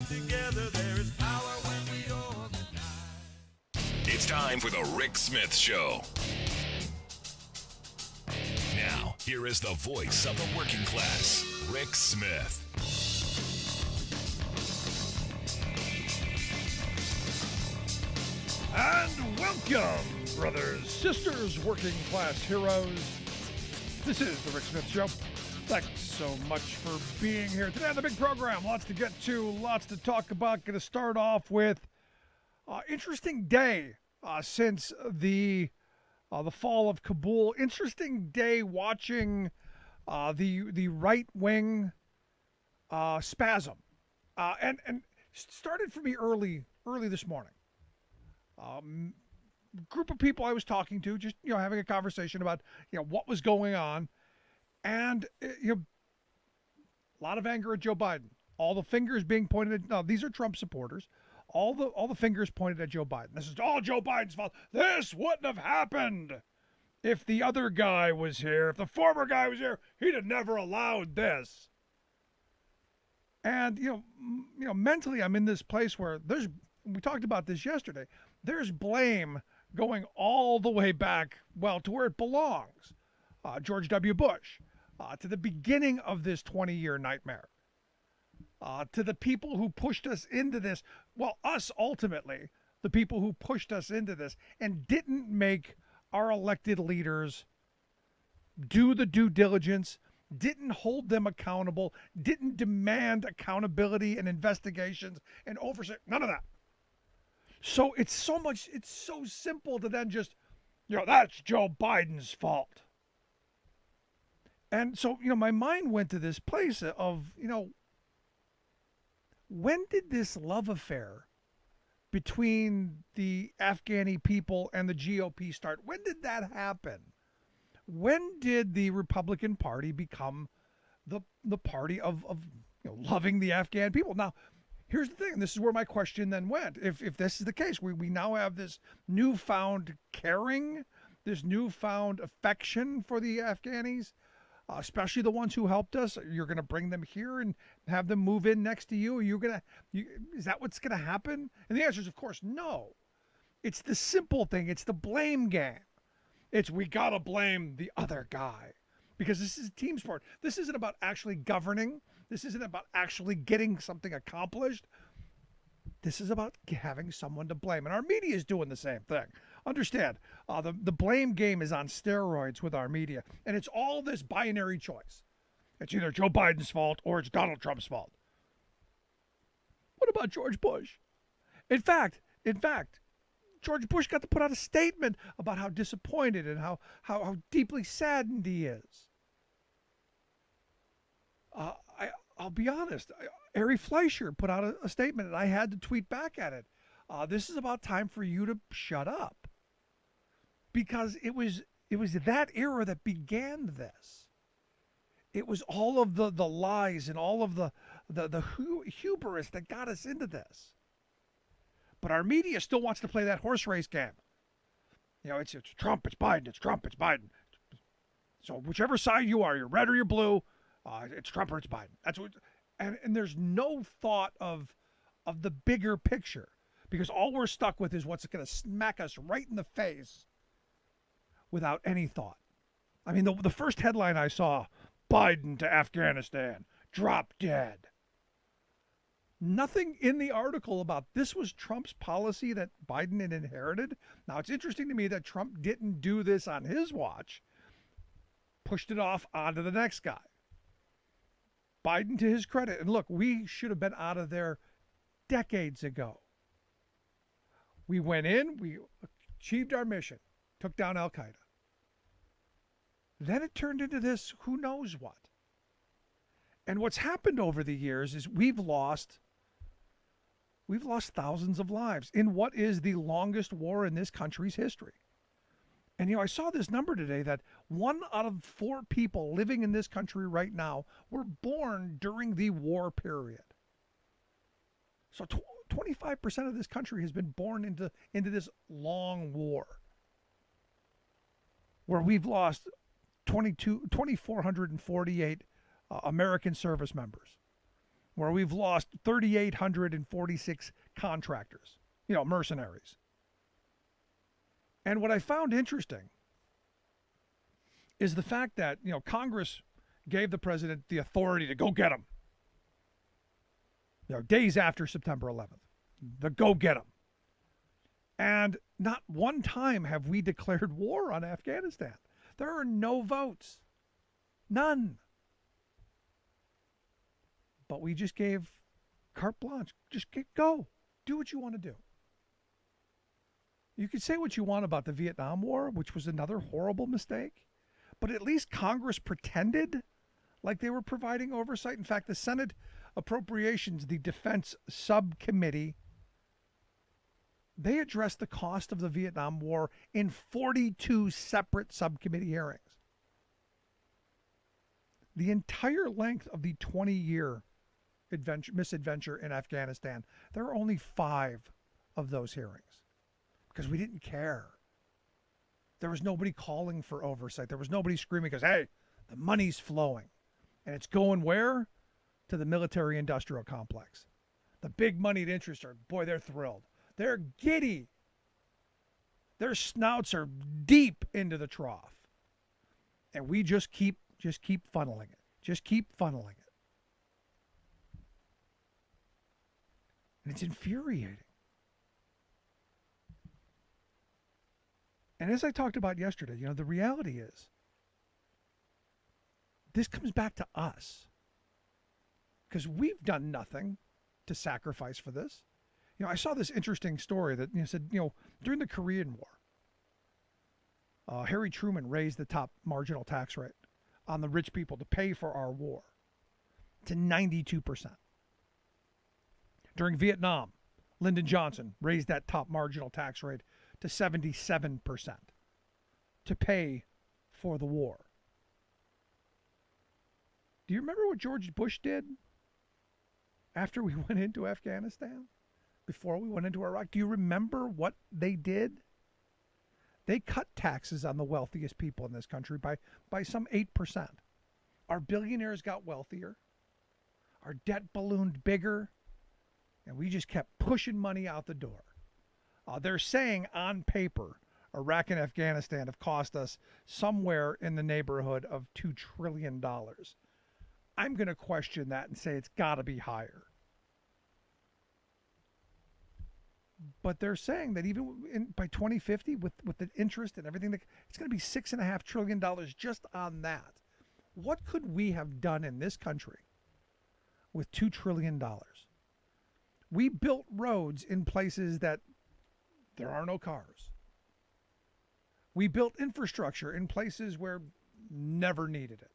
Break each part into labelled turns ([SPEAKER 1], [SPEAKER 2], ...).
[SPEAKER 1] Together there is power when we organize.
[SPEAKER 2] It's time for the Rick Smith Show. Now, here is the voice of the working class, Rick Smith.
[SPEAKER 3] And welcome, brothers, sisters, working class heroes. This is the Rick Smith Show. Thanks so much for being here today on the big program. Lots to get to, lots to talk about. Going to start off with interesting day since the fall of Kabul. Interesting day watching the right wing spasm, and started for me early this morning. Group of people I was talking to, just having a conversation about what was going on, and a lot of anger at Joe Biden. All the fingers being pointed at. No, these are Trump supporters. All the fingers pointed at Joe Biden. This is all Joe Biden's fault. This wouldn't have happened if the other guy was here. If the former guy was here, he'd have never allowed this. And mentally, I'm in this place where we talked about this yesterday. There's blame going all the way back, to where it belongs. George W. Bush, to the beginning of this 20-year nightmare, to the people who pushed us into this. Well, us ultimately, the people who pushed us into this and didn't make our elected leaders do the due diligence, didn't hold them accountable, didn't demand accountability and investigations and oversight. None of that. So it's so simple to then just, that's Joe Biden's fault. And so, my mind went to this place of, when did this love affair between the Afghani people and the GOP start? When did that happen? When did the Republican Party become the party of loving the Afghan people? Now, here's the thing, and this is where my question then went. If this is the case, we now have this newfound caring, this newfound affection for the Afghanis, especially the ones who helped us. You're going to bring them here and have them move in next to you? Is that what's going to happen? And the answer is, of course, no. It's the simple thing. It's the blame game. We got to blame the other guy because this is a team sport. This isn't about actually governing. This isn't about actually getting something accomplished. This is about having someone to blame. And our media is doing the same thing. Understand, the blame game is on steroids with our media. And it's all this binary choice. It's either Joe Biden's fault or it's Donald Trump's fault. What about George Bush? In fact, George Bush got to put out a statement about how disappointed and how deeply saddened he is. I'll be honest. Ari Fleischer put out a statement, and I had to tweet back at it. This is about time for you to shut up, because it was that era that began this. It was all of the lies and all of the hubris that got us into this. But our media still wants to play that horse race game. It's Trump, it's Biden, it's Trump, it's Biden. So whichever side you are, you're red or you're blue, it's Trump or it's Biden. That's what, and there's no thought of the bigger picture, because all we're stuck with is what's going to smack us right in the face without any thought. I mean, the first headline I saw, Biden to Afghanistan, drop dead. Nothing in the article about this was Trump's policy that Biden had inherited. Now, it's interesting to me that Trump didn't do this on his watch, pushed it off onto the next guy. Biden, to his credit, and look, we should have been out of there decades ago. We went in, we achieved our mission, took down Al-Qaeda. Then it turned into this who knows what. And what's happened over the years is we've lost thousands of lives in what is the longest war in this country's history. And, I saw this number today that 1 out of 4 people living in this country right now were born during the war period. So 25% of this country has been born into this long war where we've lost 2,448 American service members. where we've lost 3,846 contractors, mercenaries. And what I found interesting is the fact that, Congress gave the president the authority to go get them. Days after September 11th, the go get them. And not one time have we declared war on Afghanistan. There are no votes. None. But we just gave carte blanche. Just go. Do what you want to do. You can say what you want about the Vietnam War, which was another horrible mistake, but at least Congress pretended like they were providing oversight. In fact, the Senate Appropriations, the Defense Subcommittee, they addressed the cost of the Vietnam War in 42 separate subcommittee hearings. The entire length of the 20-year misadventure in Afghanistan, there are only 5 of those hearings because we didn't care. There was nobody calling for oversight. There was nobody screaming because, hey, the money's flowing. And it's going where? To the military-industrial complex. The big moneyed interests are, boy, they're thrilled. They're giddy. Their snouts are deep into the trough. And we just keep funneling it. Just keep funneling it. And it's infuriating. And as I talked about yesterday, the reality is this comes back to us. Because we've done nothing to sacrifice for this. I saw this interesting story that said, during the Korean War, Harry Truman raised the top marginal tax rate on the rich people to pay for our war to 92%. During Vietnam, Lyndon Johnson raised that top marginal tax rate to 77% to pay for the war. Do you remember what George Bush did after we went into Afghanistan? Before we went into Iraq? Do you remember what they did? They cut taxes on the wealthiest people in this country by some 8%. Our billionaires got wealthier. Our debt ballooned bigger. And we just kept pushing money out the door. They're saying on paper, Iraq and Afghanistan have cost us somewhere in the neighborhood of $2 trillion. I'm going to question that and say it's got to be higher. But they're saying that even by 2050, with the interest and everything, it's going to be $6.5 trillion just on that. What could we have done in this country with $2 trillion? We built roads in places that there are no cars. We built infrastructure in places where never needed it.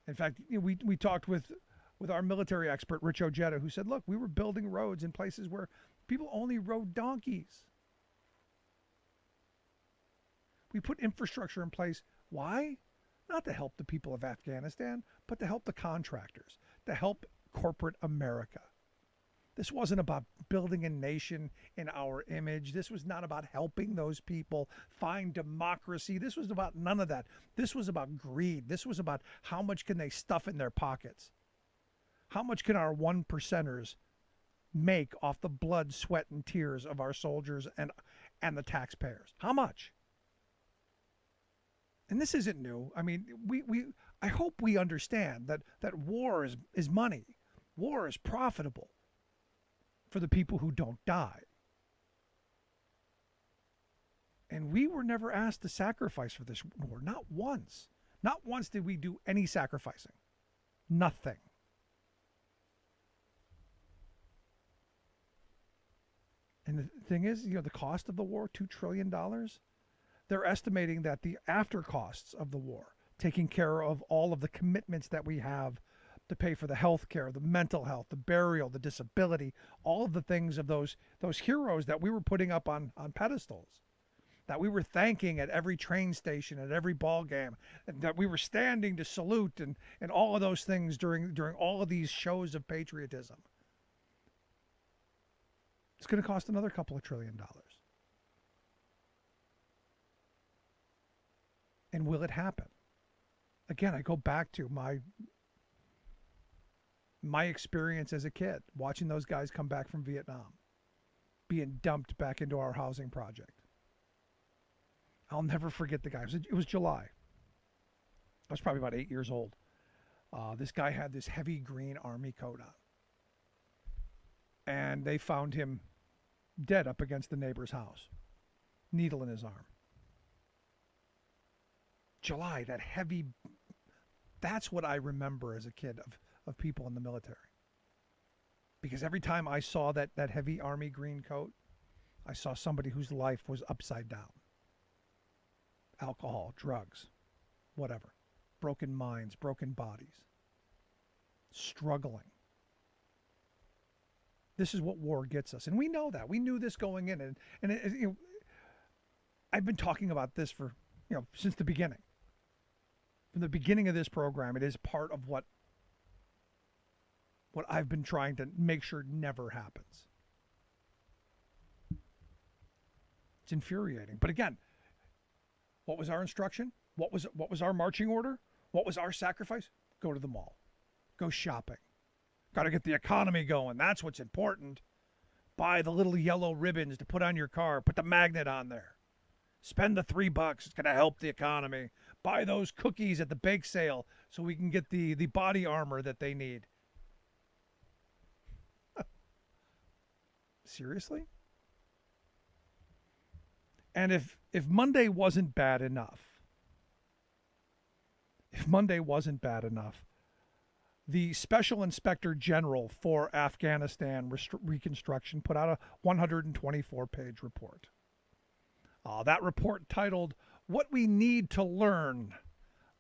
[SPEAKER 3] In fact, we talked with our military expert, Rich Ojeda, who said, look, we were building roads in places where people only rode donkeys. We put infrastructure in place. Why? Not to help the people of Afghanistan, but to help the contractors, to help corporate America. This wasn't about building a nation in our image. This was not about helping those people find democracy. This was about none of that. This was about greed. This was about how much can they stuff in their pockets? How much can our 1%ers make off the blood, sweat, and tears of our soldiers and the taxpayers? How much? And this isn't new. I mean, I hope we understand that war is money. War is profitable for the people who don't die. And we were never asked to sacrifice for this war. Not once. Not once did we do any sacrificing. Nothing. And the thing is, the cost of the war, $2 trillion, they're estimating that the after costs of the war, taking care of all of the commitments that we have to pay for the health care, the mental health, the burial, the disability, all of the things of those heroes that we were putting up on pedestals, that we were thanking at every train station, at every ball game, and that we were standing to salute and all of those things during all of these shows of patriotism. It's going to cost another couple of $1 trillion. And will it happen? Again, I go back to my my experience as a kid, watching those guys come back from Vietnam, being dumped back into our housing project. I'll never forget the guy. It was July. I was probably about 8 years old. This guy had this heavy green army coat on. And they found him dead up against the neighbor's house, needle in his arm. July, that heavy, that's what I remember as a kid of people in the military. Because every time I saw that heavy army green coat, I saw somebody whose life was upside down. Alcohol, drugs, whatever. Broken minds, broken bodies. Struggling. This is what war gets us. And we know that. We knew this going in. And I've been talking about this for, since the beginning. From the beginning of this program, it is part of what I've been trying to make sure never happens. It's infuriating. But again, what was our instruction? What was our marching order? What was our sacrifice? Go to the mall. Go shopping. Got to get the economy going. That's what's important. Buy the little yellow ribbons to put on your car. Put the magnet on there. Spend the $3. It's going to help the economy. Buy those cookies at the bake sale so we can get the body armor that they need. Seriously? And if Monday wasn't bad enough, the Special Inspector General for Afghanistan Reconstruction put out a 124-page report. That report titled, What We Need to Learn,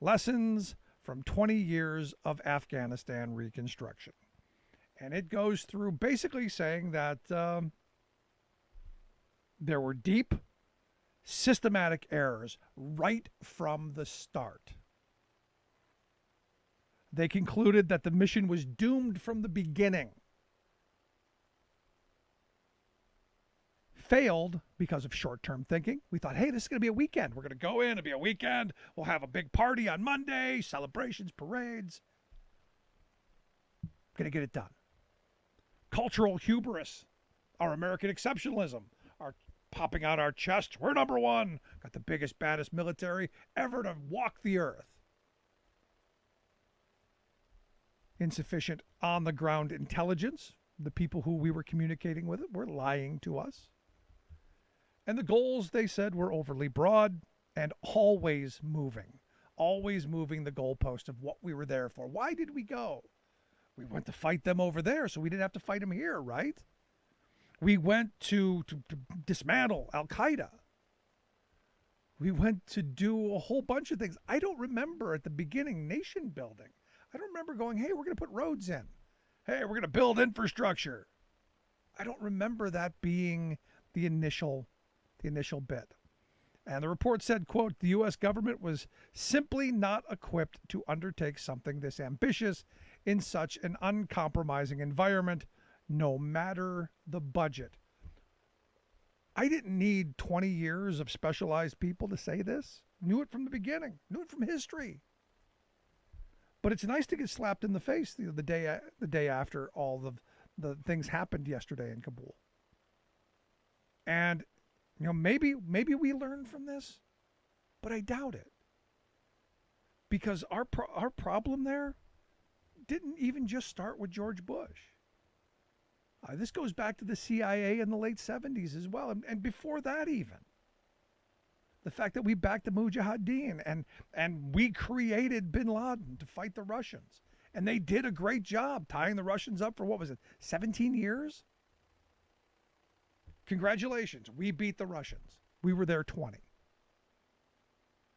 [SPEAKER 3] Lessons from 20 Years of Afghanistan Reconstruction. And it goes through basically saying that there were deep, systematic errors right from the start. They concluded that the mission was doomed from the beginning. Failed because of short-term thinking. We thought, hey, this is going to be a weekend. We're going to go in, it'll be a weekend. We'll have a big party on Monday, celebrations, parades. Going to get it done. Cultural hubris, our American exceptionalism, our popping out our chest. We're number one. Got the biggest, baddest military ever to walk the earth. Insufficient on-the-ground intelligence. The people who we were communicating with were lying to us. And the goals, they said, were overly broad and always moving the goalpost of what we were there for. Why did we go? We went to fight them over there, so we didn't have to fight them here, right? We went to dismantle Al-Qaeda. We went to do a whole bunch of things. I don't remember at the beginning nation building. I don't remember going, hey, we're going to put roads in. Hey, we're going to build infrastructure. I don't remember that being the initial bit. And the report said, quote, the U.S. government was simply not equipped to undertake something this ambitious in such an uncompromising environment, no matter the budget. I didn't need 20 years of specialized people to say this. Knew it from the beginning. Knew it from history. But it's nice to get slapped in the face the day after all the things happened yesterday in Kabul. And maybe we learned from this, but I doubt it. Because our problem there didn't even just start with George Bush. This goes back to the CIA in the late 70s as well, and before that even. The fact that we backed the Mujahideen and we created bin Laden to fight the Russians. And they did a great job tying the Russians up for, 17 years? Congratulations, we beat the Russians. We were there 20.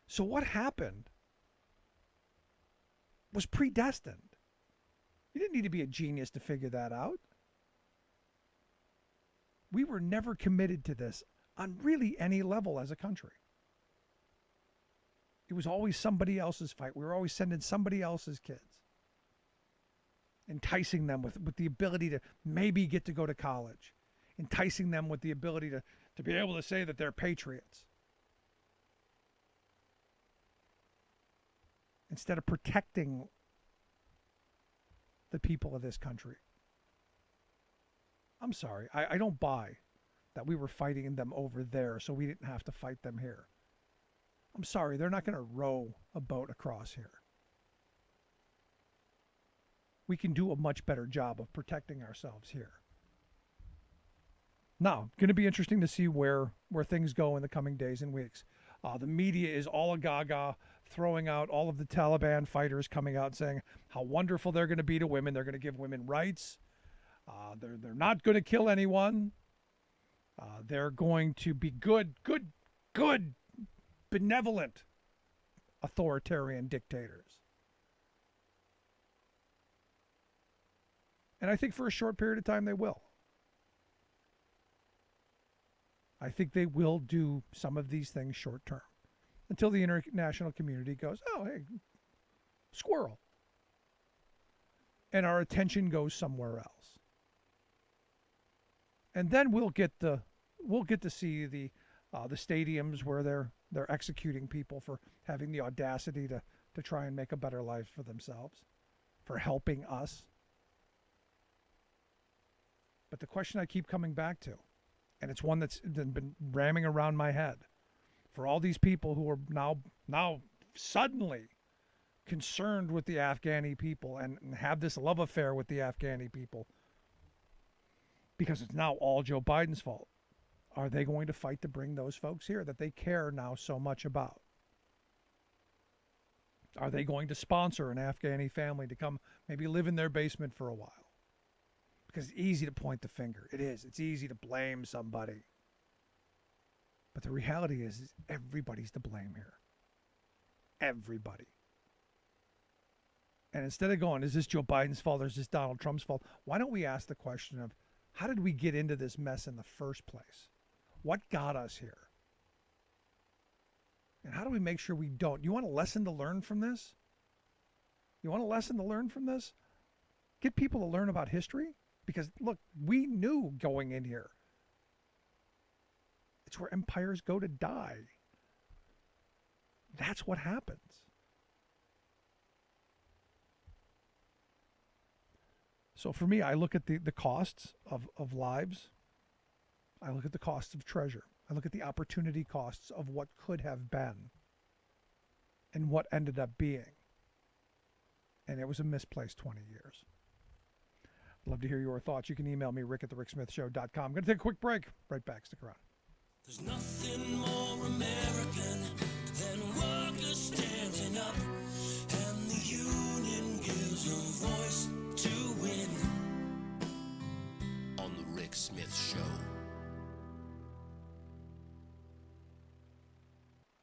[SPEAKER 3] So what happened was predestined. You didn't need to be a genius to figure that out. We were never committed to this on really any level as a country. It was always somebody else's fight. We were always sending somebody else's kids, enticing them with the ability to maybe get to go to college, enticing them with the ability to be able to say that they're patriots. Instead of protecting the people of this country. I'm sorry. I don't buy that we were fighting them over there so we didn't have to fight them here. I'm sorry. They're not going to row a boat across here. We can do a much better job of protecting ourselves here. Now, going to be interesting to see where things go in the coming days and weeks. The media is all a-gaga, throwing out all of the Taliban fighters coming out saying how wonderful they're going to be to women. They're going to give women rights. They're not going to kill anyone. They're going to be good, benevolent, authoritarian dictators. And I think for a short period of time they will. I think they will do some of these things short term until the international community goes, oh, hey, squirrel. And our attention goes somewhere else. And then we'll get to see the stadiums where they're executing people for having the audacity to try and make a better life for themselves, for helping us. But the question I keep coming back to, and it's one that's been ramming around my head, for all these people who are now suddenly concerned with the Afghani people and have this love affair with the Afghani people, because it's now all Joe Biden's fault. Are they going to fight to bring those folks here that they care now so much about? Are they going to sponsor an Afghani family to come maybe live in their basement for a while? Because it's easy to point the finger. It is. It's easy to blame somebody. But the reality is everybody's to blame here. Everybody. And instead of going, is this Joe Biden's fault or is this Donald Trump's fault? Why don't we ask the question of, how did we get into this mess in the first place? What got us here? And how do we make sure we don't? You want a lesson to learn from this? You want a lesson to learn from this? Get people to learn about history? Because, look, we knew going in here. It's where empires go to die. That's what happens. So for me, I look at the costs of lives. I look at the costs of treasure. I look at the opportunity costs of what could have been and what ended up being. And it was a misplaced 20 years. I'd love to hear your thoughts. You can email me, rick@thericksmithshow.com. I'm going to take a quick break. Right back. Stick around.
[SPEAKER 1] There's nothing more American than workers standing up, and the union gives a voice to win. On the Rick Smith Show.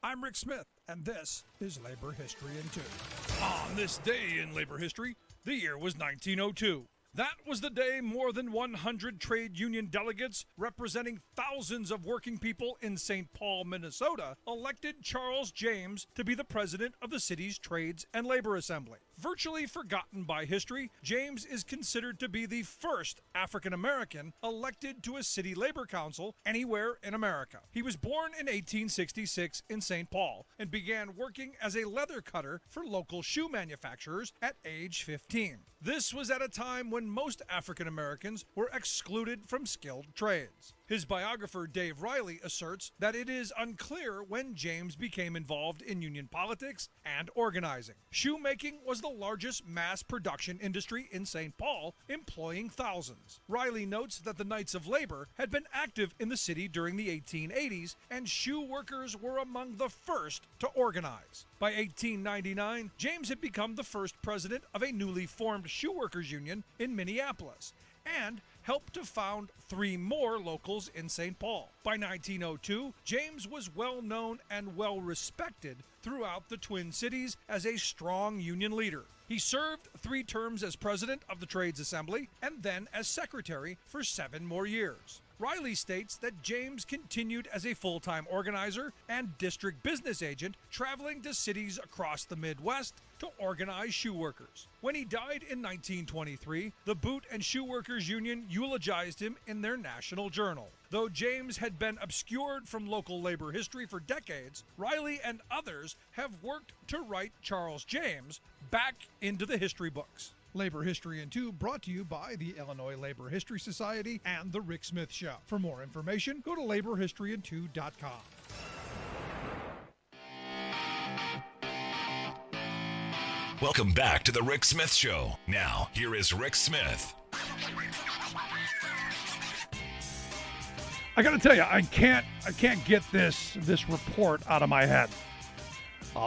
[SPEAKER 3] I'm Rick Smith, and this is Labor History in 2. On this day in labor history, the year was 1902. That was the day more than 100 trade union delegates representing thousands of working people in St. Paul, Minnesota, elected Charles James to be the president of the city's Trades and Labor Assembly. Virtually forgotten by history, James is considered to be the first African-American elected to a city labor council anywhere in America. He was born in 1866 in St. Paul and began working as a leather cutter for local shoe manufacturers at age 15. This was at a time when most African Americans were excluded from skilled trades. His biographer Dave Riley asserts that it is unclear when James became involved in union politics and organizing. Shoemaking was the largest mass production industry in St. Paul, employing thousands. Riley notes that the Knights of Labor had been active in the city during the 1880s, and shoe workers were among the first to organize. By 1899, James had become the first president of a newly formed shoeworkers union in Minneapolis, and helped to found 3 more locals in St. Paul. By 1902, James was well known and well respected throughout the Twin Cities as a strong union leader. He served 3 terms as president of the Trades Assembly and then as secretary for 7 more years. Riley states that James continued as a full-time organizer and district business agent, traveling to cities across the Midwest to organize shoe workers. When he died in 1923, the Boot and Shoe Workers Union eulogized him in their national journal. Though James had been obscured from local labor history for decades, Riley and others have worked to write Charles James back into the history books. Labor History in 2 brought to you by the Illinois Labor History Society and The Rick Smith Show. For more information, go to laborhistoryin2.com.
[SPEAKER 2] Welcome back to the Rick Smith Show. Now, here is Rick Smith.
[SPEAKER 3] I got to tell you, I can't get this report out of my head.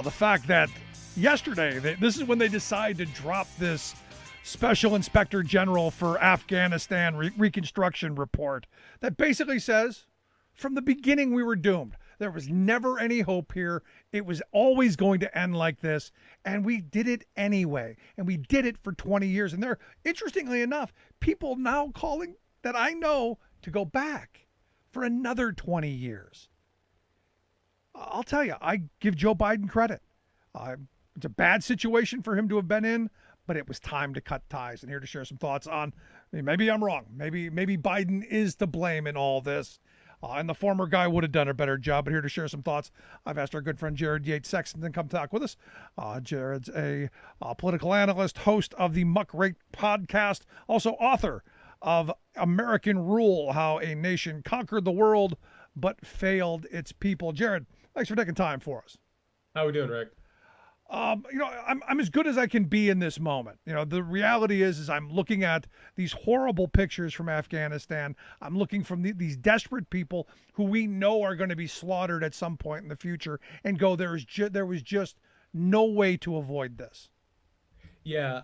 [SPEAKER 3] The fact that yesterday, this is when they decide to drop this Special Inspector General for Afghanistan Reconstruction report that basically says, from the beginning we were doomed. There was never any hope here. It was always going to end like this, and we did it anyway. And we did it for 20 years. And there are, interestingly enough, people now calling that I know to go back for another 20 years. I'll tell you, I give Joe Biden credit. It's a bad situation for him to have been in, but it was time to cut ties. And here to share some thoughts on, maybe I'm wrong. Maybe Biden is to blame in all this. And the former guy would have done a better job. But here to share some thoughts, I've asked our good friend Jared Yates Sexton to come talk with us. Jared's a political analyst, host of the Muck Rate podcast, also author of American Rule, How a Nation Conquered the World but Failed Its People. Jared, thanks for taking time for us.
[SPEAKER 4] How are we doing, Rick?
[SPEAKER 3] I'm as good as I can be in this moment. The reality is I'm looking at these horrible pictures from Afghanistan. I'm looking from these desperate people who we know are going to be slaughtered at some point in the future, and go, there was just no way to avoid this.
[SPEAKER 4] Yeah,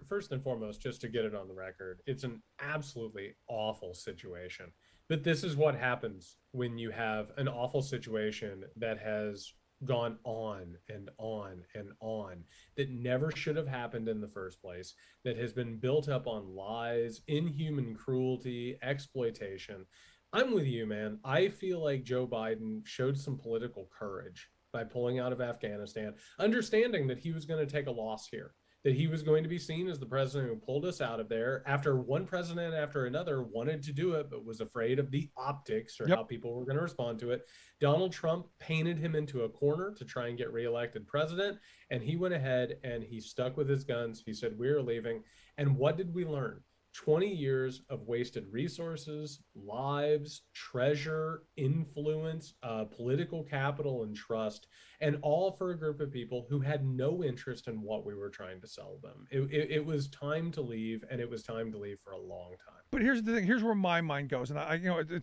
[SPEAKER 4] first and foremost, just to get it on the record, it's an absolutely awful situation. But this is what happens when you have an awful situation that has gone on and on and on, that never should have happened in the first place, that has been built up on lies, inhuman cruelty, exploitation. I'm with you, man. I feel like Joe Biden showed some political courage by pulling out of Afghanistan, understanding that he was going to take a loss here, that he was going to be seen as the president who pulled us out of there after one president after another wanted to do it, but was afraid of the optics or how people were going to respond to it. Donald Trump painted him into a corner to try and get reelected president. And he went ahead and he stuck with his guns. He said, we're leaving. And what did we learn? 20 years of wasted resources, lives, treasure, influence, political capital, and trust, and all for a group of people who had no interest in what we were trying to sell them. It was time to leave, and it was time to leave for a long time.
[SPEAKER 3] But here's the thing. Here's where my mind goes, and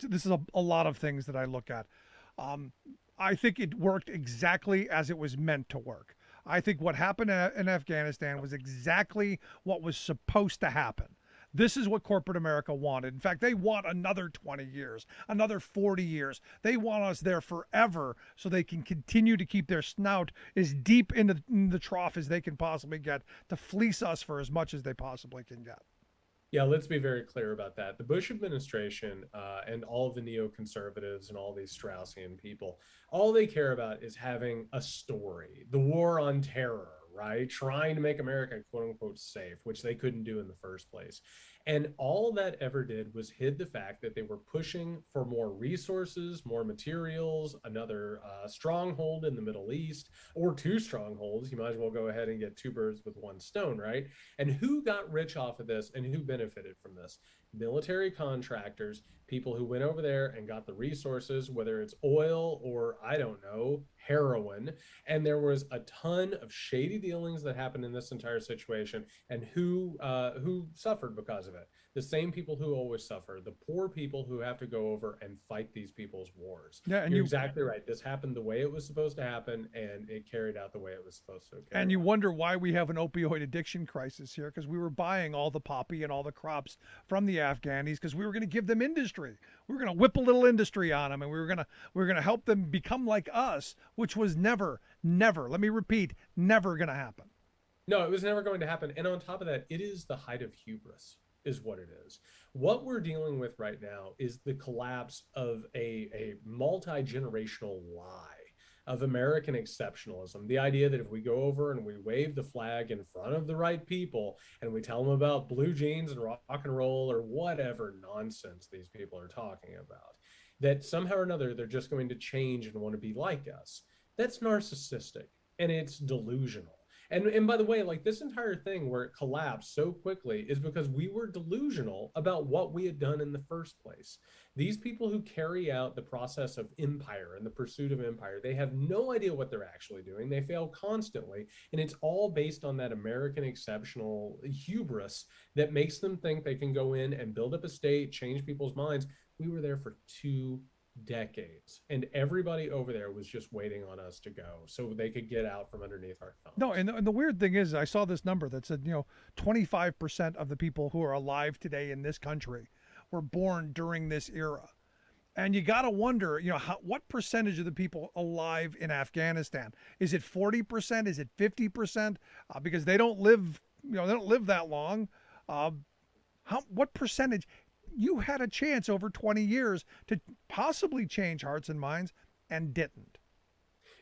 [SPEAKER 3] this is a lot of things that I look at. I think it worked exactly as it was meant to work. I think what happened in Afghanistan was exactly what was supposed to happen. This is what corporate America wanted. In fact, they want another 20 years, another 40 years. They want us there forever so they can continue to keep their snout as deep in the trough as they can possibly get, to fleece us for as much as they possibly can get.
[SPEAKER 4] Yeah, let's be very clear about that. The Bush administration and all of the neoconservatives and all these Straussian people, all they care about is having a story. The war on terror, right? Trying to make America, quote unquote, safe, which they couldn't do in the first place. And all that ever did was hid the fact that they were pushing for more resources, more materials, another stronghold in the Middle East, or two strongholds. You might as well go ahead and get two birds with one stone, right? And who got rich off of this and who benefited from this? Military contractors, people who went over there and got the resources, whether it's oil or, I don't know, heroin. And there was a ton of shady dealings that happened in this entire situation. And who suffered because of it? The same people who always suffer, the poor people who have to go over and fight these people's wars. Yeah, and you're exactly right. This happened the way it was supposed to happen, and it carried out the way it was supposed to. And
[SPEAKER 3] you wonder why we have an opioid addiction crisis here, because we were buying all the poppy and all the crops from the Afghanis because we were going to give them industry. We were going to whip a little industry on them, and we were going to help them become like us, which was never, let me repeat, never going to happen.
[SPEAKER 4] No, it was never going to happen. And on top of that, it is the height of hubris, is what it is. What we're dealing with right now is the collapse of a multi-generational lie of American exceptionalism. The idea that if we go over and we wave the flag in front of the right people and we tell them about blue jeans and rock and roll or whatever nonsense these people are talking about, that somehow or another they're just going to change and want to be like us. That's narcissistic and it's delusional. And by the way, like this entire thing where it collapsed so quickly is because we were delusional about what we had done in the first place. These people who carry out the process of empire and the pursuit of empire, they have no idea what they're actually doing. They fail constantly. And it's all based on that American exceptional hubris that makes them think they can go in and build up a state, change people's minds. We were there for 2 decades, and everybody over there was just waiting on us to go so they could get out from underneath our thumbs.
[SPEAKER 3] No, and the weird thing is, I saw this number that said, 25% of the people who are alive today in this country were born during this era. And you got to wonder, what percentage of the people alive in Afghanistan? Is it 40%? Is it 50%? Because they don't live, they don't live that long. What percentage? You had a chance over 20 years to possibly change hearts and minds and didn't.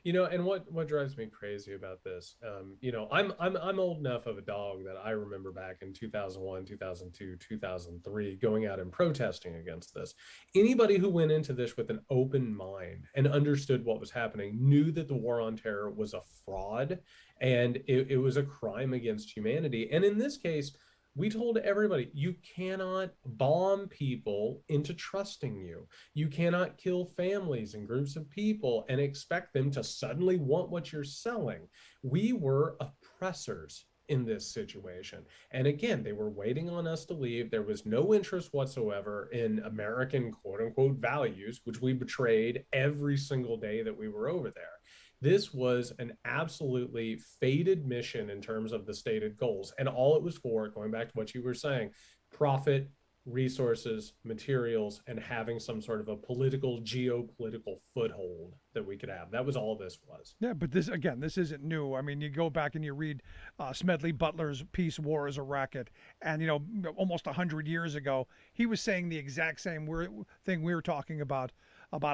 [SPEAKER 4] And what drives me crazy about this, I'm old enough of a dog that I remember back in 2001, 2002, 2003, going out and protesting against this. Anybody who went into this with an open mind and understood what was happening knew that the war on terror was a fraud, and it was a crime against humanity. And in this case, we told everybody, you cannot bomb people into trusting you. You cannot kill families and groups of people and expect them to suddenly want what you're selling. We were oppressors in this situation. And again, they were waiting on us to leave. There was no interest whatsoever in American quote unquote values, which we betrayed every single day that we were over there. This was an absolutely fated mission in terms of the stated goals. And all it was for, going back to what you were saying, profit, resources, materials, and having some sort of a political, geopolitical foothold that we could have. That was all this was.
[SPEAKER 3] Yeah, but this isn't new. I mean, you go back and you read Smedley Butler's piece, War is a Racket, and, almost 100 years ago, he was saying the exact same thing we were talking about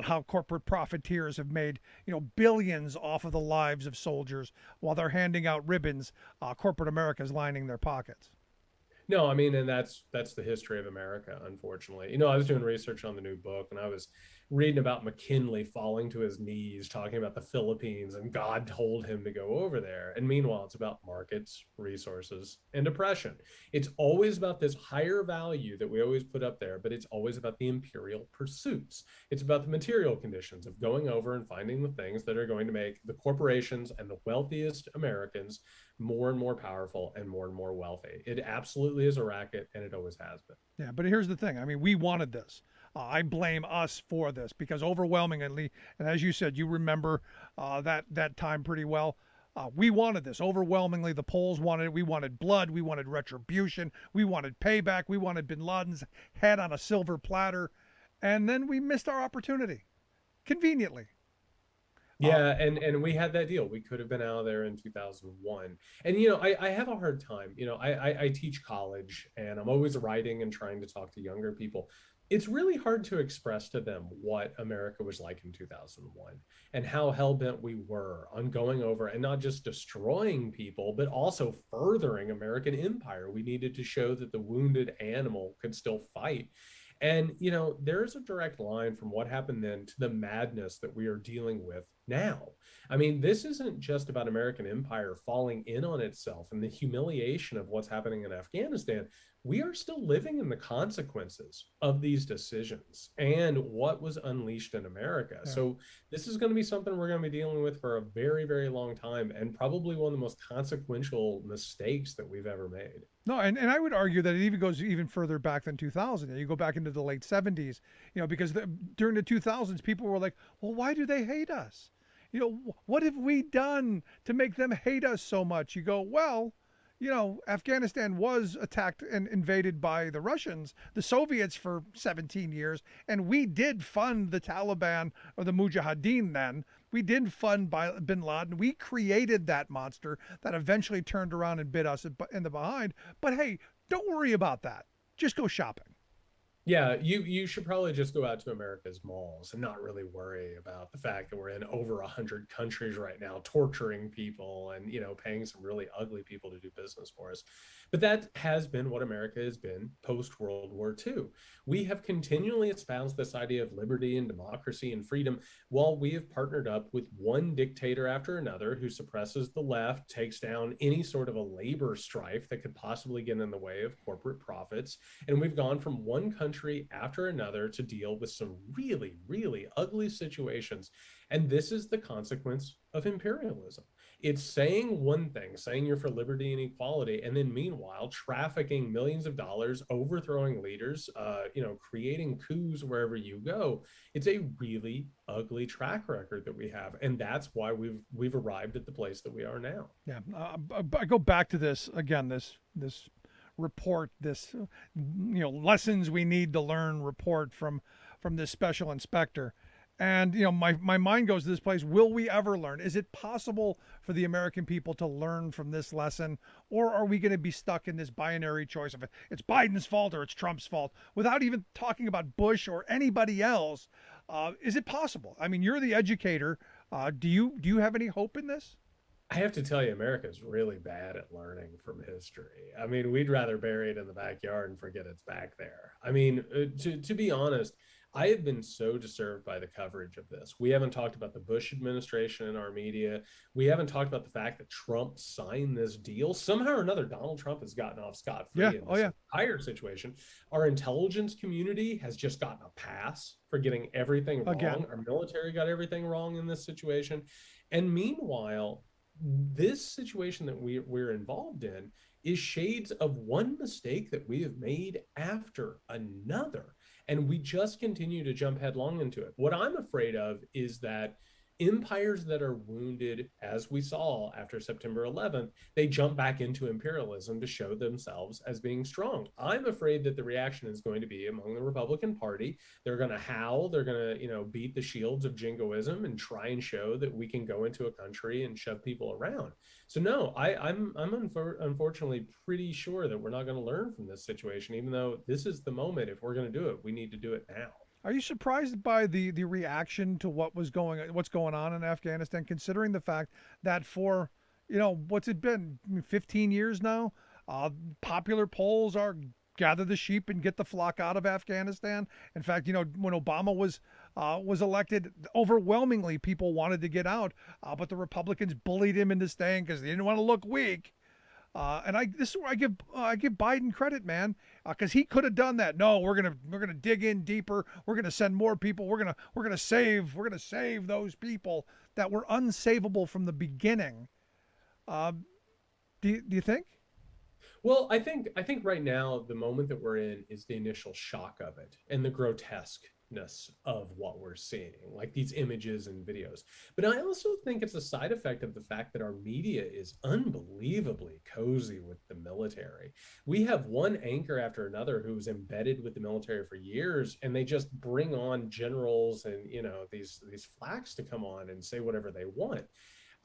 [SPEAKER 3] how corporate profiteers have made, billions off of the lives of soldiers while they're handing out ribbons. Corporate America's lining their pockets.
[SPEAKER 4] No, I mean, and that's the history of America, unfortunately. I was doing research on the new book, and I was reading about McKinley falling to his knees, talking about the Philippines, and God told him to go over there. And meanwhile, it's about markets, resources, and oppression. It's always about this higher value that we always put up there, but it's always about the imperial pursuits. It's about the material conditions of going over and finding the things that are going to make the corporations and the wealthiest Americans more and more powerful and more wealthy. It absolutely is a racket, and it always has been.
[SPEAKER 3] Yeah, but here's the thing. I mean, we wanted this. I blame us for this because overwhelmingly, and as you said, you remember that time pretty well. We wanted this overwhelmingly. The Poles wanted it. We wanted blood. We wanted retribution. We wanted payback. We wanted bin Laden's head on a silver platter. And then we missed our opportunity conveniently.
[SPEAKER 4] Yeah, and we had that deal. We could have been out of there in 2001. And, I have a hard time. I teach college, and I'm always writing and trying to talk to younger people. It's really hard to express to them what America was like in 2001 and how hell-bent we were on going over and not just destroying people, but also furthering American empire. We needed to show that the wounded animal could still fight. And, there's a direct line from what happened then to the madness that we are dealing with now. I mean, this isn't just about American empire falling in on itself and the humiliation of what's happening in Afghanistan. We are still living in the consequences of these decisions and what was unleashed in America. Yeah. So this is going to be something we're going to be dealing with for a very, very long time, and probably one of the most consequential mistakes that we've ever made.
[SPEAKER 3] No, and I would argue that it even goes even further back than 2000. You go back into the late 70s, because during the 2000s, people were like, well, why do they hate us? What have we done to make them hate us so much? You go, well, Afghanistan was attacked and invaded by the Russians, the Soviets for 17 years, and we did fund the Taliban or the Mujahideen then. We did fund bin Laden. We created that monster that eventually turned around and bit us in the behind. But hey, don't worry about that. Just go shopping.
[SPEAKER 4] Yeah, you should probably just go out to America's malls and not really worry about the fact that we're in over 100 countries right now, torturing people and, paying some really ugly people to do business for us. But that has been what America has been post World War II. We have continually espoused this idea of liberty and democracy and freedom while we have partnered up with one dictator after another who suppresses the left, takes down any sort of a labor strife that could possibly get in the way of corporate profits. And we've gone from one country after another to deal with some really, really ugly situations. And this is the consequence of imperialism. It's saying one thing, saying you're for liberty and equality, and then meanwhile trafficking millions of dollars, overthrowing leaders, creating coups wherever you go. It's a really ugly track record that we have, and that's why we've arrived at the place that we are now.
[SPEAKER 3] Yeah, I go back to this again. This report, this lessons we need to learn report from this special inspector. And my mind goes to this place. Will we ever learn? Is it possible for the American people to learn from this lesson, or are we going to be stuck in this binary choice of it's Biden's fault or it's Trump's fault, without even talking about Bush or anybody else? Is it possible? I mean, you're the educator. Do you have any hope in this?
[SPEAKER 4] I have to tell you, America's really bad at learning from history. I mean, we'd rather bury it in the backyard and forget it's back there. I mean, to be honest, I have been so disturbed by the coverage of this. We haven't talked about the Bush administration in our media. We haven't talked about the fact that Trump signed this deal. Somehow or another, Donald Trump has gotten off scot-free in this entire situation. Our intelligence community has just gotten a pass for getting everything wrong.
[SPEAKER 3] Again.
[SPEAKER 4] Our military got everything wrong in this situation. And meanwhile, this situation that we're involved in is shades of one mistake that we have made after another. And we just continue to jump headlong into it. What I'm afraid of is that empires that are wounded, as we saw after September 11th, they jump back into imperialism to show themselves as being strong. I'm afraid that the reaction is going to be among the Republican Party. They're going to howl. They're going to, beat the shields of jingoism and try and show that we can go into a country and shove people around. So no, I'm unfortunately pretty sure that we're not going to learn from this situation, even though this is the moment. If we're going to do it, we need to do it now.
[SPEAKER 3] Are you surprised by the reaction to what's going on in Afghanistan, considering the fact that for, what's it been, 15 years now? Popular polls are gather the sheep and get the flock out of Afghanistan. In fact, when Obama was elected, overwhelmingly people wanted to get out, but the Republicans bullied him into staying because they didn't want to look weak. And this is where I give Biden credit, man, because he could have done that. No, we're gonna dig in deeper. We're gonna send more people. We're gonna save those people that were unsavable from the beginning. Do you think?
[SPEAKER 4] Well, I think right now the moment that we're in is the initial shock of it and the grotesqueness of what we're seeing, like these images and videos. But I also think it's a side effect of the fact that our media is unbelievably cozy with the military. We have one anchor after another who's embedded with the military for years, and they just bring on generals and these flaks to come on and say whatever they want.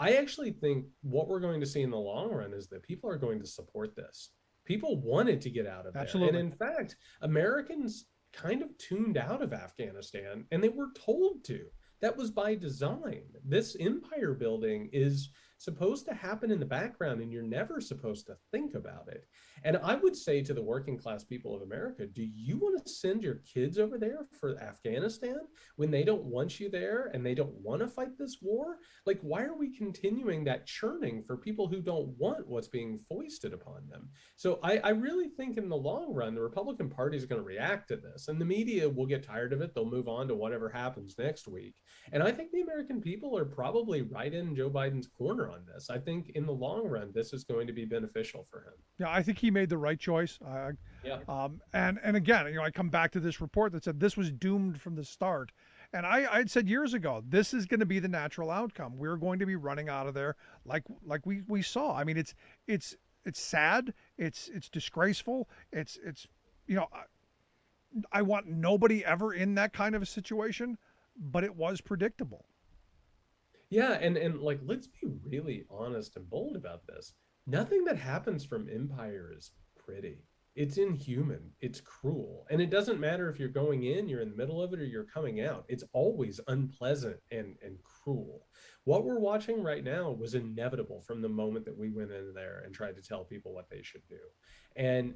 [SPEAKER 4] I actually think what we're going to see in the long run is that people are going to support this. People wanted to get out of there.
[SPEAKER 3] Absolutely.
[SPEAKER 4] And in fact, Americans kind of tuned out of Afghanistan, and they were told to. That was by design. This empire building is supposed to happen in the background, and you're never supposed to think about it. And I would say to the working class people of America, do you want to send your kids over there for Afghanistan when they don't want you there and they don't want to fight this war? Like, why are we continuing that churning for people who don't want what's being foisted upon them? So I really think in the long run, the Republican Party is going to react to this, and the media will get tired of it. They'll move on to whatever happens next week. And I think the American people are probably right in Joe Biden's corner on this. I think in the long run, this is going to be beneficial for him.
[SPEAKER 3] Yeah, I think he made the right choice. And again, I come back to this report that said this was doomed from the start. And I'd said years ago, this is going to be the natural outcome. We're going to be running out of there like we saw. I mean, it's sad. It's disgraceful. It's I want nobody ever in that kind of a situation, but it was predictable.
[SPEAKER 4] Yeah, and like, let's be really honest and bold about this. Nothing that happens from empire is pretty. It's inhuman. It's cruel. And it doesn't matter if you're going in, you're in the middle of it, or you're coming out. It's always unpleasant and cruel. What we're watching right now was inevitable from the moment that we went in there and tried to tell people what they should do. And,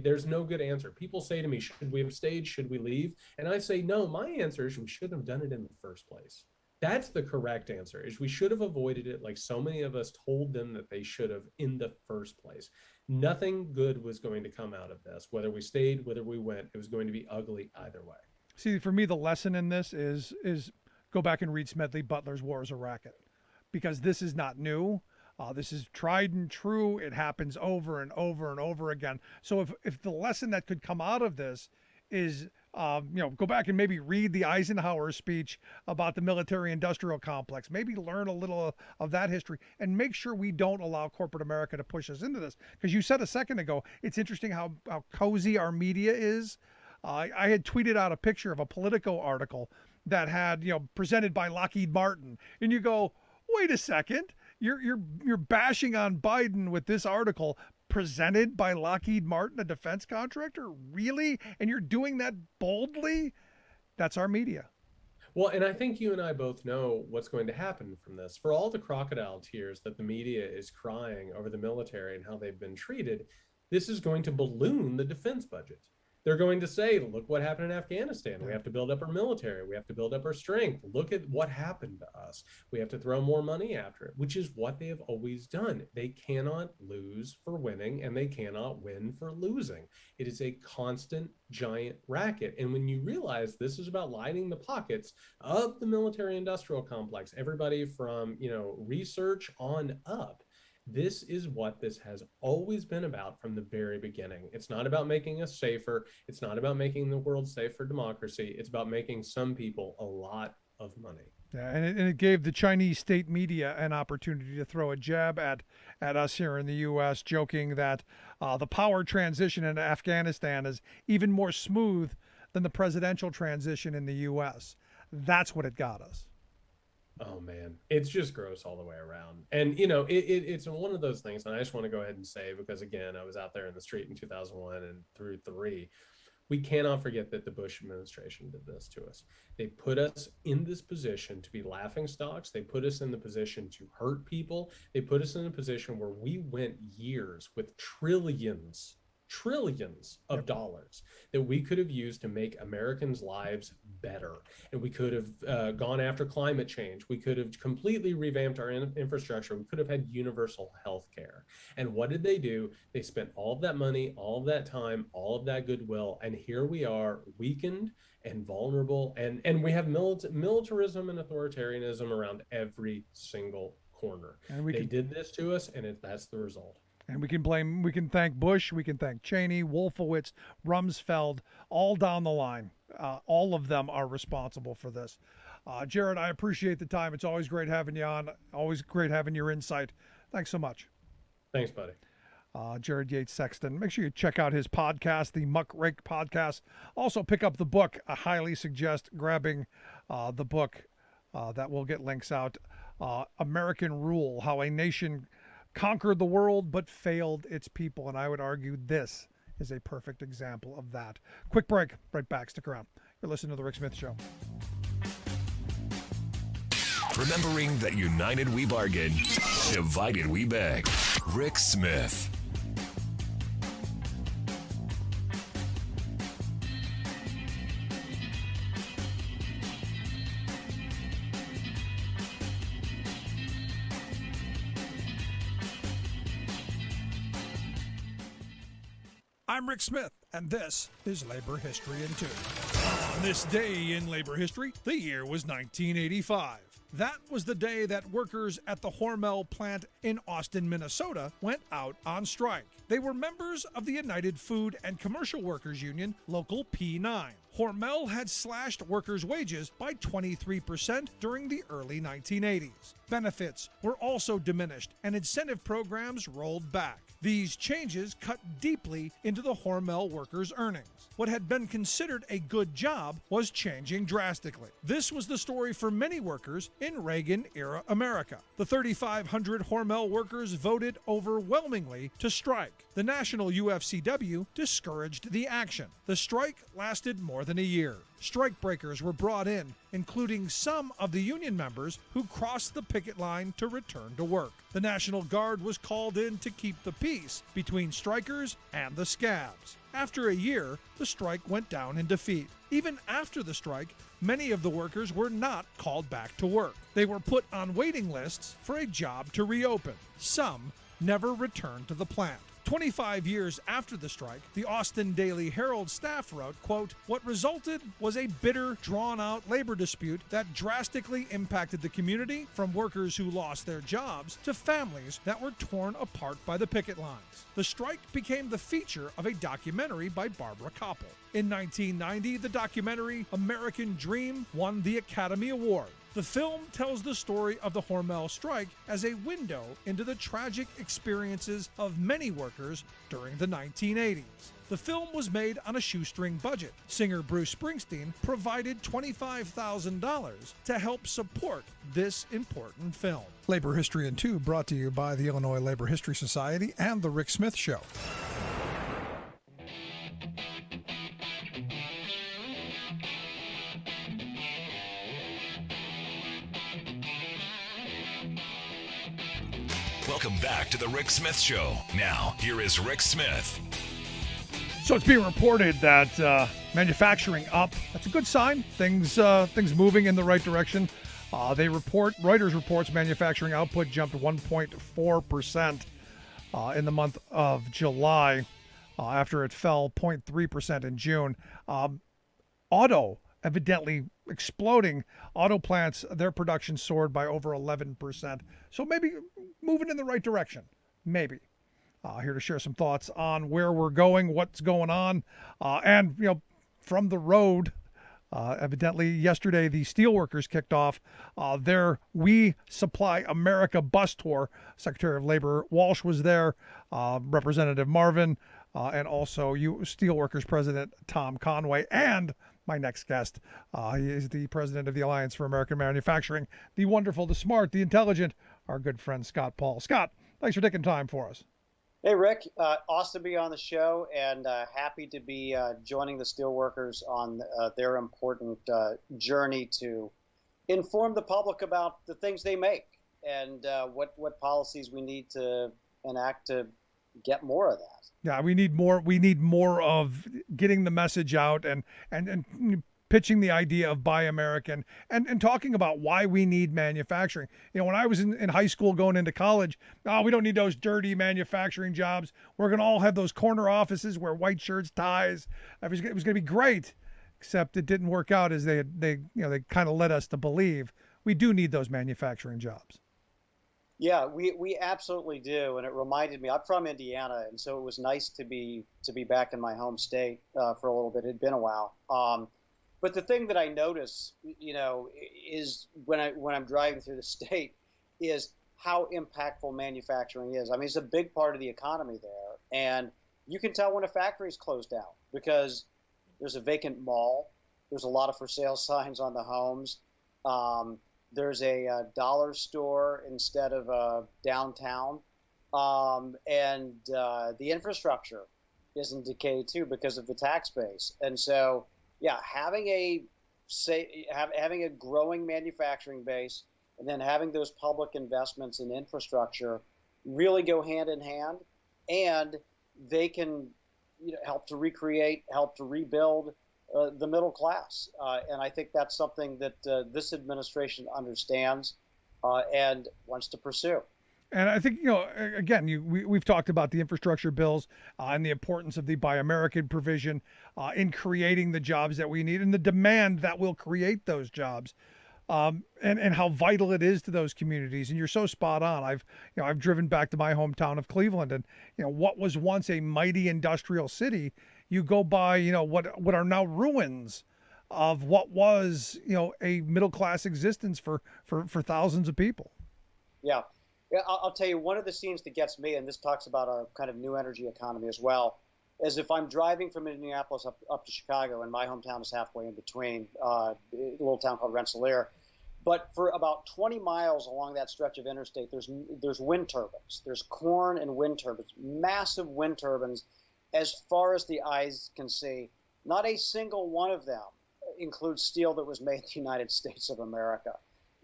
[SPEAKER 4] there's no good answer. People say to me, should we have stayed? Should we leave? And I say, no, my answer is we shouldn't have done it in the first place. That's the correct answer, is we should have avoided it like so many of us told them that they should have in the first place. Nothing good was going to come out of this. Whether we stayed, whether we went, it was going to be ugly either way.
[SPEAKER 3] See, for me, the lesson in this is go back and read Smedley Butler's War is a Racket, because this is not new. This is tried and true. It happens over and over and over again. So if the lesson that could come out of this is, go back and maybe read the Eisenhower speech about the military-industrial complex, maybe learn a little of that history, and make sure we don't allow corporate America to push us into this. Because you said a second ago, it's interesting how cozy our media is. I had tweeted out a picture of a Politico article that had, presented by Lockheed Martin, and you go, wait a second, you're bashing on Biden with this article presented by Lockheed Martin, a defense contractor? Really? And you're doing that boldly? That's our media.
[SPEAKER 4] Well, and I think you and I both know what's going to happen from this. For all the crocodile tears that the media is crying over the military and how they've been treated, this is going to balloon the defense budget. They're going to say, look what happened in Afghanistan. We have to build up our military. We have to build up our strength. Look at what happened to us. We have to throw more money after it, which is what they have always done. They cannot lose for winning, and they cannot win for losing. It is a constant giant racket. And when you realize this is about lining the pockets of the military-industrial complex, everybody from, research on up, this is what this has always been about from the very beginning. It's not about making us safer. It's not about making the world safe for democracy. It's about making some people a lot of money.
[SPEAKER 3] Yeah, and it gave the Chinese state media an opportunity to throw a jab at us here in the U.S., joking that the power transition in Afghanistan is even more smooth than the presidential transition in the U.S. That's what it got us.
[SPEAKER 4] Oh man, it's just gross all the way around. And it's one of those things, and I just want to go ahead and say, because again, I was out there in the street in 2001 and through 3, we cannot forget that the Bush administration did this to us. They put us in this position to be laughing stocks. They put us in the position to hurt people. They put us in a position where we went years with trillions of dollars that we could have used to make Americans' lives better. And we could have gone after climate change. We could have completely revamped our infrastructure. We could have had universal health care. And what did they do? They spent all of that money, all of that time, all of that goodwill. And here we are, weakened and vulnerable. And we have militarism and authoritarianism around every single corner. And they did this to us, and that's the result.
[SPEAKER 3] And we can thank Bush, we can thank Cheney, Wolfowitz, Rumsfeld, all down the line. All of them are responsible for this. Jared, I appreciate the time. It's always great having you on. Always great having your insight. Thanks so much.
[SPEAKER 4] Thanks, buddy.
[SPEAKER 3] Jared Yates Sexton. Make sure you check out his podcast, the Muckrake Podcast. Also pick up the book. I highly suggest grabbing the book that will get links out. American Rule, How a Nation Conquered the World but Failed Its People. And I would argue this is a perfect example of that. Quick break. Right back. Stick around. You're listening to The Rick Smith Show.
[SPEAKER 2] Remembering that united we bargain, divided we beg. Rick Smith.
[SPEAKER 3] I'm Rick Smith, and this is Labor History in 2. On this day in labor history, the year was 1985. That was the day that workers at the Hormel plant in Austin, Minnesota, went out on strike. They were members of the United Food and Commercial Workers Union, Local P9. Hormel had slashed workers' wages by 23% during the early 1980s. Benefits were also diminished, and incentive programs rolled back. These changes cut deeply into the Hormel workers' earnings. What had been considered a good job was changing drastically. This was the story for many workers in Reagan-era America. The 3,500 Hormel workers voted overwhelmingly to strike. The National UFCW discouraged the action. The strike lasted more than a year. Strikebreakers were brought in, including some of the union members who crossed the picket line to return to work. The National Guard was called in to keep the peace between strikers and the scabs. After a year, the strike went down in defeat. Even after the strike, many of the workers were not called back to work. They were put on waiting lists for a job to reopen. Some never returned to the plant. 25 years after the strike, the Austin Daily Herald staff wrote, quote, "What resulted was a bitter, drawn-out labor dispute that drastically impacted the community, from workers who lost their jobs to families that were torn apart by the picket lines." The strike became the feature of a documentary by Barbara Koppel. In 1990, the documentary American Dream won the Academy Award. The film tells the story of the Hormel strike as a window into the tragic experiences of many workers during the 1980s. The film was made on a shoestring budget. Singer Bruce Springsteen provided $25,000 to help support this important film. Labor History in 2 brought to you by the Illinois Labor History Society and The Rick Smith Show.
[SPEAKER 2] Welcome back to the Rick Smith Show. Now, here is Rick Smith.
[SPEAKER 3] So it's being reported that manufacturing up. That's a good sign. Things moving in the right direction. Reuters reports manufacturing output jumped 1.4% in the month of July after it fell 0.3% in June. Auto evidently exploding. Auto plants, their production soared by over 11%. So maybe moving in the right direction. Maybe. Here to share some thoughts on where we're going, what's going on, and from the road. Evidently, yesterday the steelworkers kicked off their We Supply America bus tour. Secretary of Labor Walsh was there, Representative Marvin, and also Steelworkers President Tom Conway, and my next guest. He is the president of the Alliance for American Manufacturing, the wonderful, the smart, the intelligent, our good friend Scott Paul. Scott, thanks for taking time for us.
[SPEAKER 5] Hey, Rick. Awesome to be on the show, and happy to be joining the steelworkers on their important journey to inform the public about the things they make and what policies we need to enact to get more of that.
[SPEAKER 3] Yeah, we need more. We need more of getting the message out and pitching the idea of Buy American and talking about why we need manufacturing. When I was in high school going into college, we don't need those dirty manufacturing jobs. We're going to all have those corner offices, wear white shirts, ties. It was going to be great, except it didn't work out as they kind of led us to believe. We do need those manufacturing jobs.
[SPEAKER 5] Yeah, we absolutely do, and it reminded me. I'm from Indiana, and so it was nice to be back in my home state for a little bit. It had been a while. But the thing that I notice, is when I'm driving through the state, is how impactful manufacturing is. I mean, it's a big part of the economy there, and you can tell when a factory's closed down because there's a vacant mall. There's a lot of for sale signs on the homes. There's a dollar store instead of a downtown, and the infrastructure is in decay too because of the tax base. And so, yeah, having a growing manufacturing base and then having those public investments in infrastructure really go hand in hand, and they can help to recreate, help to rebuild the middle class. And I think that's something that this administration understands and wants to pursue.
[SPEAKER 3] And I think, again, we've talked about the infrastructure bills and the importance of the Buy American provision in creating the jobs that we need and the demand that will create those jobs, and how vital it is to those communities. And you're so spot on. I've driven back to my hometown of Cleveland, and what was once a mighty industrial city, you go by what are now ruins of what was a middle class existence for thousands of people.
[SPEAKER 5] Yeah. Yeah, I'll tell you, one of the scenes that gets me, and this talks about our kind of new energy economy as well, is if I'm driving from Indianapolis up to Chicago, and my hometown is halfway in between, a little town called Rensselaer. But for about 20 miles along that stretch of interstate, there's wind turbines. There's corn and wind turbines, massive wind turbines as far as the eyes can see. Not a single one of them includes steel that was made in the United States of America.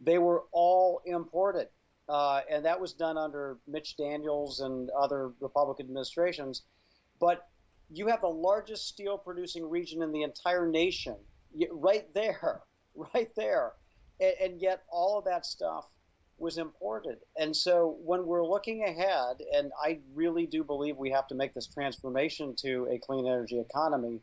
[SPEAKER 5] They were all imported. And that was done under Mitch Daniels and other Republican administrations. But you have the largest steel producing region in the entire nation right there, right there. And yet all of that stuff was imported. And so when we're looking ahead, and I really do believe we have to make this transformation to a clean energy economy,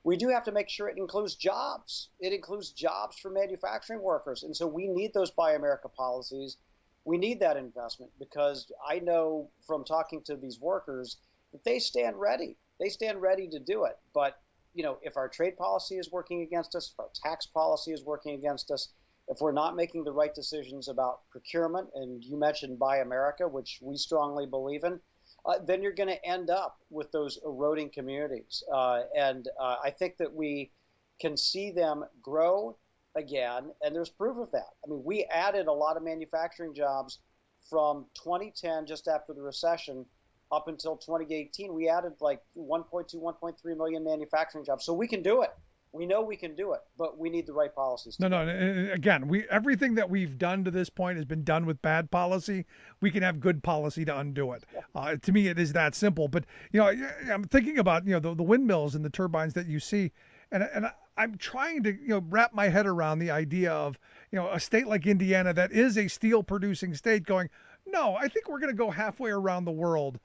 [SPEAKER 5] we do have to make sure it includes jobs. It includes jobs for manufacturing workers. And so we need those Buy America policies. We need that investment, because I know from talking to these workers that they stand ready. They stand ready to do it. But, you know, if our trade policy is working against us, if our tax policy is working against us, if we're not making the right decisions about procurement, and you mentioned Buy America, which we strongly believe in, then you're going to end up with those eroding communities. I think that we can see them grow again, and there's proof of that. I mean, we added a lot of manufacturing jobs from 2010, just after the recession, up until 2018. We added like 1.2, 1.3 million manufacturing jobs. So we can do it. We know we can do it, but we need the right policies.
[SPEAKER 3] No. Again, everything that we've done to this point has been done with bad policy. We can have good policy to undo it. To me, it is that simple. But you know, I'm thinking about the windmills and the turbines that you see, and I'm trying to wrap my head around the idea of a state like Indiana that is a steel producing state going, no, I think we're going to go halfway around the world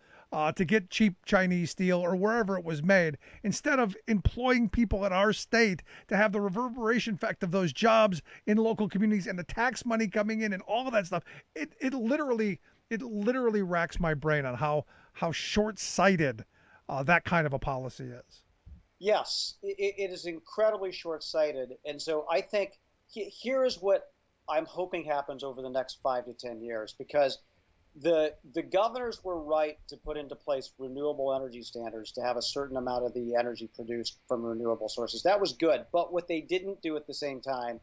[SPEAKER 3] to get cheap Chinese steel or wherever it was made, instead of employing people in our state to have the reverberation effect of those jobs in local communities and the tax money coming in and all of that stuff. It literally racks my brain on how short-sighted that kind of a policy is.
[SPEAKER 5] Yes, it is incredibly short-sighted. And so I think here is what I'm hoping happens over the next 5 to 10 years, because the governors were right to put into place renewable energy standards to have a certain amount of the energy produced from renewable sources. That was good. But what they didn't do at the same time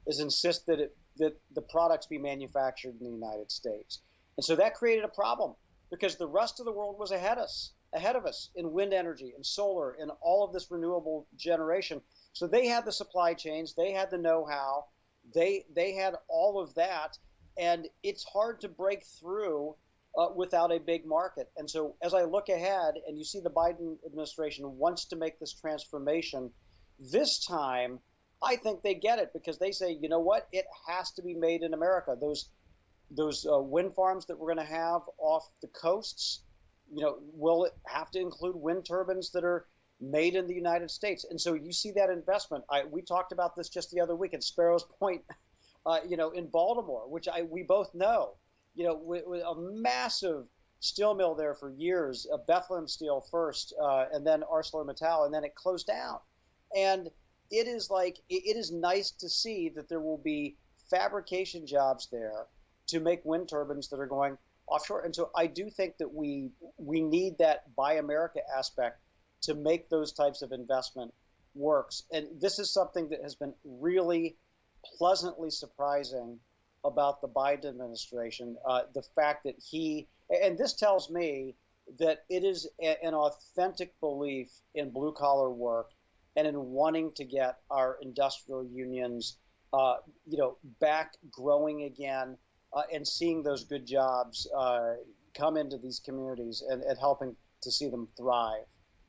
[SPEAKER 5] is insist that the products be manufactured in the United States. And so that created a problem, because the rest of the world was ahead of us in wind energy and solar and all of this renewable generation. So they had the supply chains, they had the know-how, they had all of that. And it's hard to break through without a big market. And so as I look ahead, and you see the Biden administration wants to make this transformation, this time I think they get it, because they say, you know what, it has to be made in America. Those wind farms that we're going to have off the coasts, will it have to include wind turbines that are made in the United States? And so you see that investment. We talked about this just the other week at Sparrows Point, in Baltimore, which we both know, with a massive steel mill there for years, Bethlehem Steel first, and then ArcelorMittal, and then it closed down. And it is nice to see that there will be fabrication jobs there to make wind turbines that are going offshore. And so I do think that we need that Buy America aspect to make those types of investment works. And this is something that has been really pleasantly surprising about the Biden administration, the fact that and this tells me that it is an authentic belief in blue collar work and in wanting to get our industrial unions, back growing again, and seeing those good jobs come into these communities and helping to see them thrive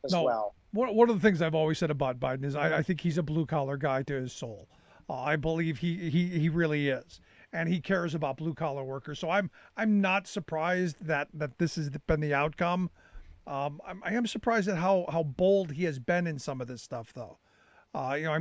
[SPEAKER 5] as well.
[SPEAKER 3] One of the things I've always said about Biden is I think he's a blue collar guy to his soul. I believe he really is, and he cares about blue collar workers. So I'm not surprised that this has been the outcome. I am surprised at how bold he has been in some of this stuff, though.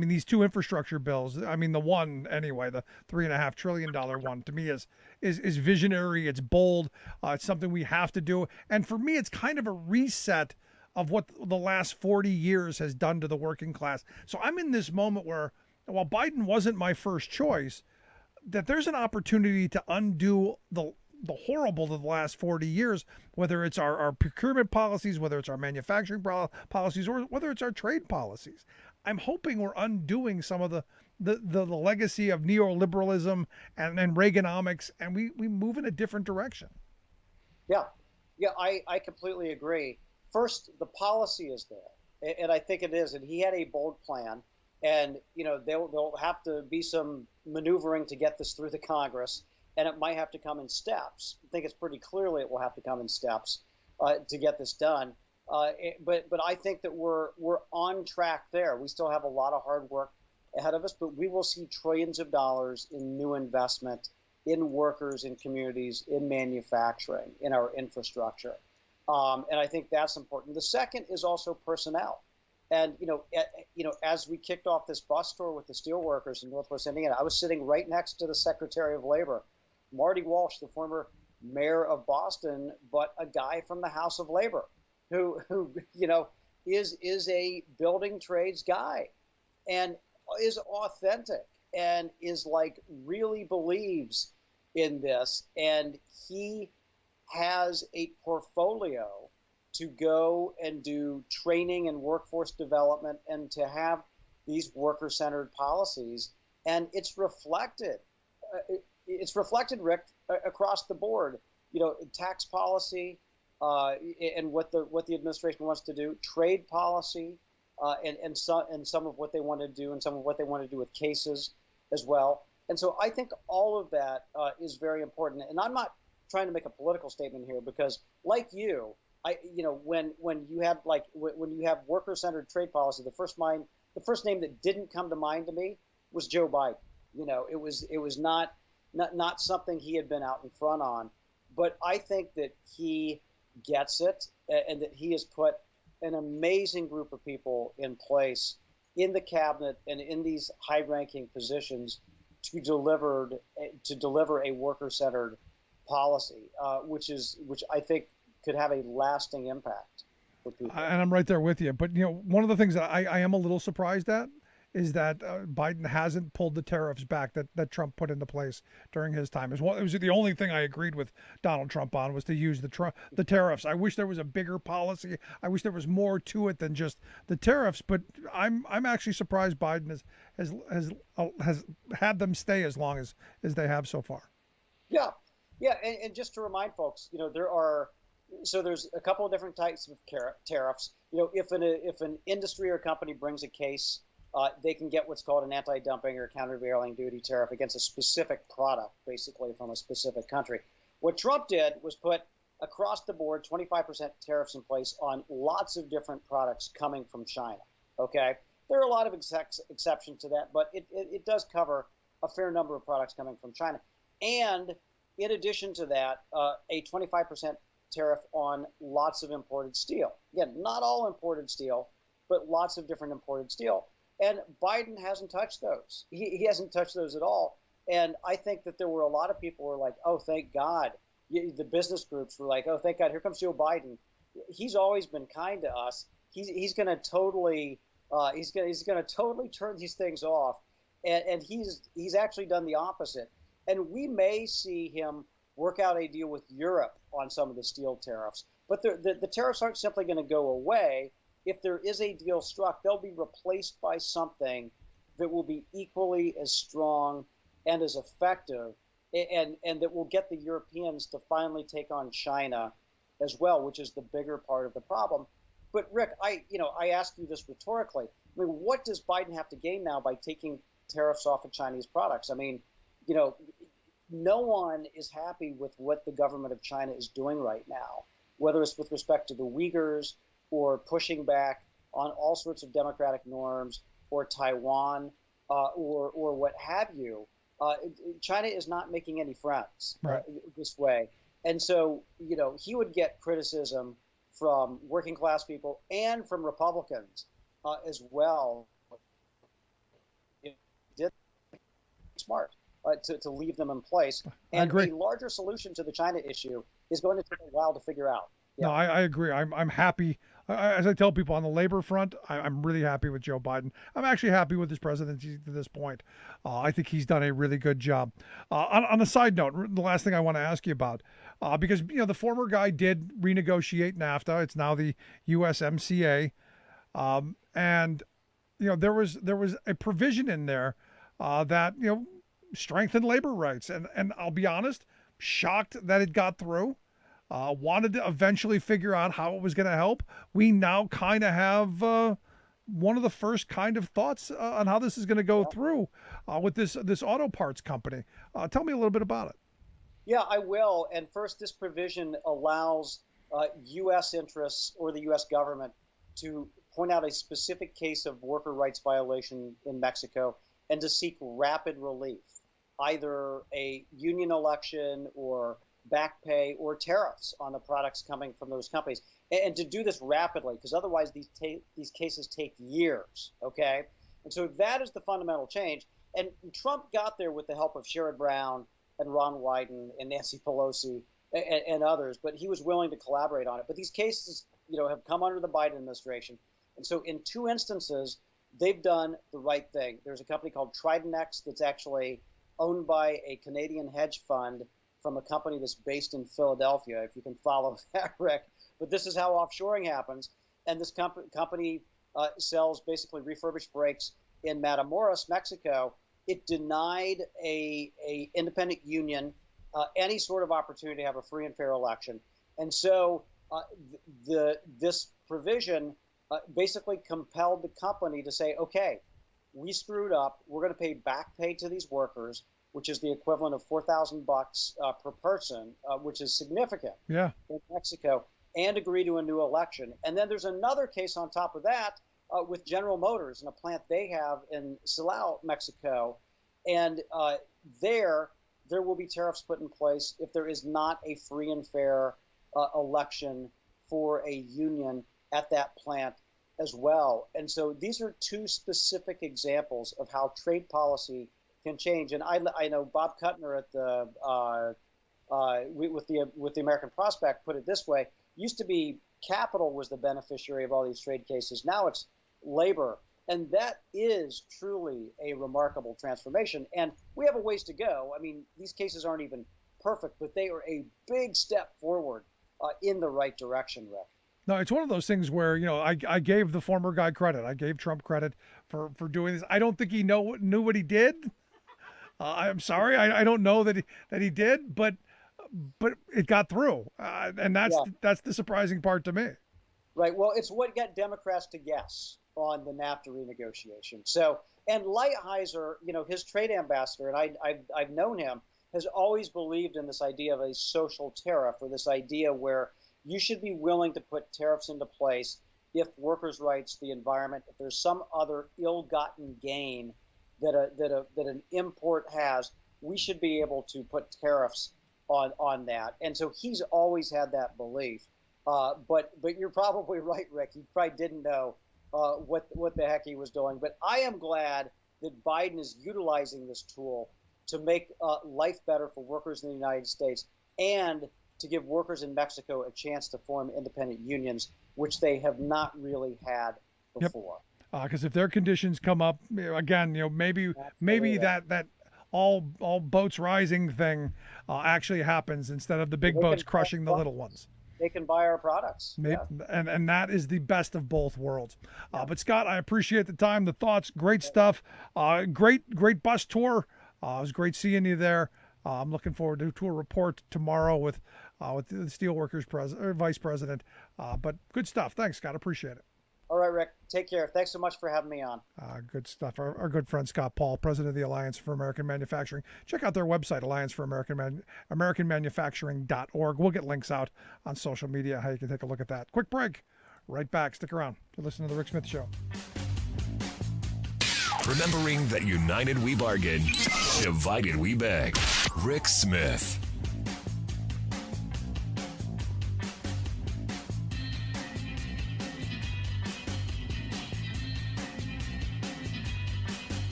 [SPEAKER 3] These two infrastructure bills. The one anyway, the $3.5 trillion one, to me is visionary. It's bold. It's something we have to do, and for me, it's kind of a reset of what the last 40 years has done to the working class. So I'm in this moment where, while Biden wasn't my first choice, that there's an opportunity to undo the horrible of the last 40 years, whether it's our procurement policies, whether it's our manufacturing policies, or whether it's our trade policies. I'm hoping we're undoing some of the legacy of neoliberalism and Reaganomics, and we move in a different direction.
[SPEAKER 5] Yeah, yeah, I completely agree. First, the policy is there, and I think it is. And he had a bold plan, and there'll have to be some maneuvering to get this through the Congress, and it might have to come in steps. I think it's pretty clearly it will have to come in steps to get this done. But I think that we're on track there. We still have a lot of hard work ahead of us, but we will see trillions of dollars in new investment in workers, in communities, in manufacturing, in our infrastructure. And I think that's important. The second is also personnel. And, as we kicked off this bus tour with the steelworkers in Northwest Indiana, I was sitting right next to the Secretary of Labor, Marty Walsh, the former mayor of Boston, but a guy from the House of Labor who is a building trades guy and is authentic and is really believes in this. And he has a portfolio to go and do training and workforce development and to have these worker-centered policies. And it's reflected, Rick, across the board, tax policy and what the administration wants to do, trade policy, and some of what they want to do and some of what they want to do with cases as well. And so I think all of that is very important. And I'm not trying to make a political statement here because, like you, when you have worker-centered trade policy, the first name that didn't come to mind to me was Joe Biden. It was not something he had been out in front on, but I think that he gets it and that he has put an amazing group of people in place in the cabinet and in these high-ranking positions to deliver a worker-centered policy, which I think could have a lasting impact for people.
[SPEAKER 3] And I'm right there with you. But one of the things that I am a little surprised at is that Biden hasn't pulled the tariffs back that Trump put into place during his time. It was the only thing I agreed with Donald Trump on was to use the tariffs. I wish there was a bigger policy. I wish there was more to it than just the tariffs. But I'm actually surprised Biden has had them stay as long as they have so far.
[SPEAKER 5] Yeah, and just to remind folks, there's a couple of different types of tariffs. If an industry or company brings a case, they can get what's called an anti-dumping or countervailing duty tariff against a specific product, basically from a specific country. What Trump did was put across the board 25% tariffs in place on lots of different products coming from China. Okay, there are a lot of exceptions to that, but it does cover a fair number of products coming from China. And in addition to that, a 25% tariff on lots of imported steel. Again, not all imported steel, but lots of different imported steel. And Biden hasn't touched those. He hasn't touched those at all. And I think that there were a lot of people who were like, oh, thank God. The business groups were like, oh, thank God, here comes Joe Biden. He's always been kind to us. He's going to totally turn these things off. And he's actually done the opposite. And we may see him work out a deal with Europe on some of the steel tariffs. But the tariffs aren't simply going to go away. If there is a deal struck, they'll be replaced by something that will be equally as strong and as effective, and that will get the Europeans to finally take on China as well, which is the bigger part of the problem. But Rick, I ask you this rhetorically. I mean, what does Biden have to gain now by taking tariffs off of Chinese products? I mean, no one is happy with what the government of China is doing right now, whether it's with respect to the Uyghurs or pushing back on all sorts of democratic norms or Taiwan or what have you. China is not making any friends this way. And so, he would get criticism from working class people and from Republicans as well. It did smart. To leave them in place. And a larger solution to the China issue is going to take a while to figure out.
[SPEAKER 3] Yeah. No, I agree. I'm happy As I tell people on the labor front, I'm really happy with Joe Biden. I'm actually happy with his presidency to this point. I think he's done a really good job. On a side note, the last thing I want to ask you about, because the former guy did renegotiate NAFTA. It's now the USMCA, and there was a provision in there that strengthened labor rights, and I'll be honest, shocked that it got through. Wanted to eventually figure out how it was going to help. We now kind of have one of the first kind of thoughts on how this is going to go through with this auto parts company. Tell me a little bit about it.
[SPEAKER 5] Yeah, I will. And first, this provision allows U.S. interests or the U.S. government to point out a specific case of worker rights violation in Mexico and to seek rapid relief, either a union election or back pay or tariffs on the products coming from those companies, and to do this rapidly, because otherwise these cases take years. Okay, and so that is the fundamental change. And Trump got there with the help of Sherrod Brown and Ron Wyden and Nancy Pelosi and others, but he was willing to collaborate on it. But these cases, have come under the Biden administration, and so in two instances, they've done the right thing. There's a company called Tridenex that's actually owned by a Canadian hedge fund from a company that's based in Philadelphia, if you can follow that, Rick. But this is how offshoring happens. And this company sells basically refurbished brakes in Matamoros, Mexico. It denied a independent union any sort of opportunity to have a free and fair election. And so this provision basically compelled the company to say, okay, we screwed up. We're going to pay back pay to these workers, which is the equivalent of $4,000 per person, which is significant in Mexico, and agree to a new election. And then there's another case on top of that with General Motors and a plant they have in Silao, Mexico. And there will be tariffs put in place if there is not a free and fair election for a union at that plant as well. And so these are two specific examples of how trade policy can change. And I know Bob Kuttner at the with the American Prospect put it this way: used to be capital was the beneficiary of all these trade cases. Now it's labor, and that is truly a remarkable transformation. And we have a ways to go. I mean, these cases aren't even perfect, but they are a big step forward in the right direction, Rick.
[SPEAKER 3] No, it's one of those things where, I gave the former guy credit. I gave Trump credit for doing this. I don't think he knew what he did. I'm sorry, I don't know that he did, but it got through, and that's the surprising part to me.
[SPEAKER 5] Right. Well, it's what got Democrats to guess on the NAFTA renegotiation. So, and Lighthizer, his trade ambassador, and I've known him, has always believed in this idea of a social tariff, or this idea where you should be willing to put tariffs into place if workers' rights, the environment, if there's some other ill-gotten gain that an import has, we should be able to put tariffs on that. And so he's always had that belief. But you're probably right, Rick. He probably didn't know what the heck he was doing. But I am glad that Biden is utilizing this tool to make life better for workers in the United States and to give workers in Mexico a chance to form independent unions, which they have not really had before.
[SPEAKER 3] Because if their conditions come up again, maybe that all boats rising thing actually happens instead of the big boats crushing the little ones.
[SPEAKER 5] They can buy our products.
[SPEAKER 3] And that is the best of both worlds. But Scott, I appreciate the time, the thoughts, great stuff. Great bus tour. It was great seeing you there. I'm looking forward to a report tomorrow with the Steelworkers Vice President. But good stuff. Thanks, Scott. Appreciate it.
[SPEAKER 5] All right, Rick. Take care. Thanks so much for having me on.
[SPEAKER 3] Good stuff. Our good friend Scott Paul, president of the Alliance for American Manufacturing. Check out their website, AllianceForAmericanManufacturing.org. We'll get links out on social media, how you can take a look at that. Quick break. Right back. Stick around. You're listening to The Rick Smith Show.
[SPEAKER 2] Remembering that united we bargain, divided we beg. Rick Smith.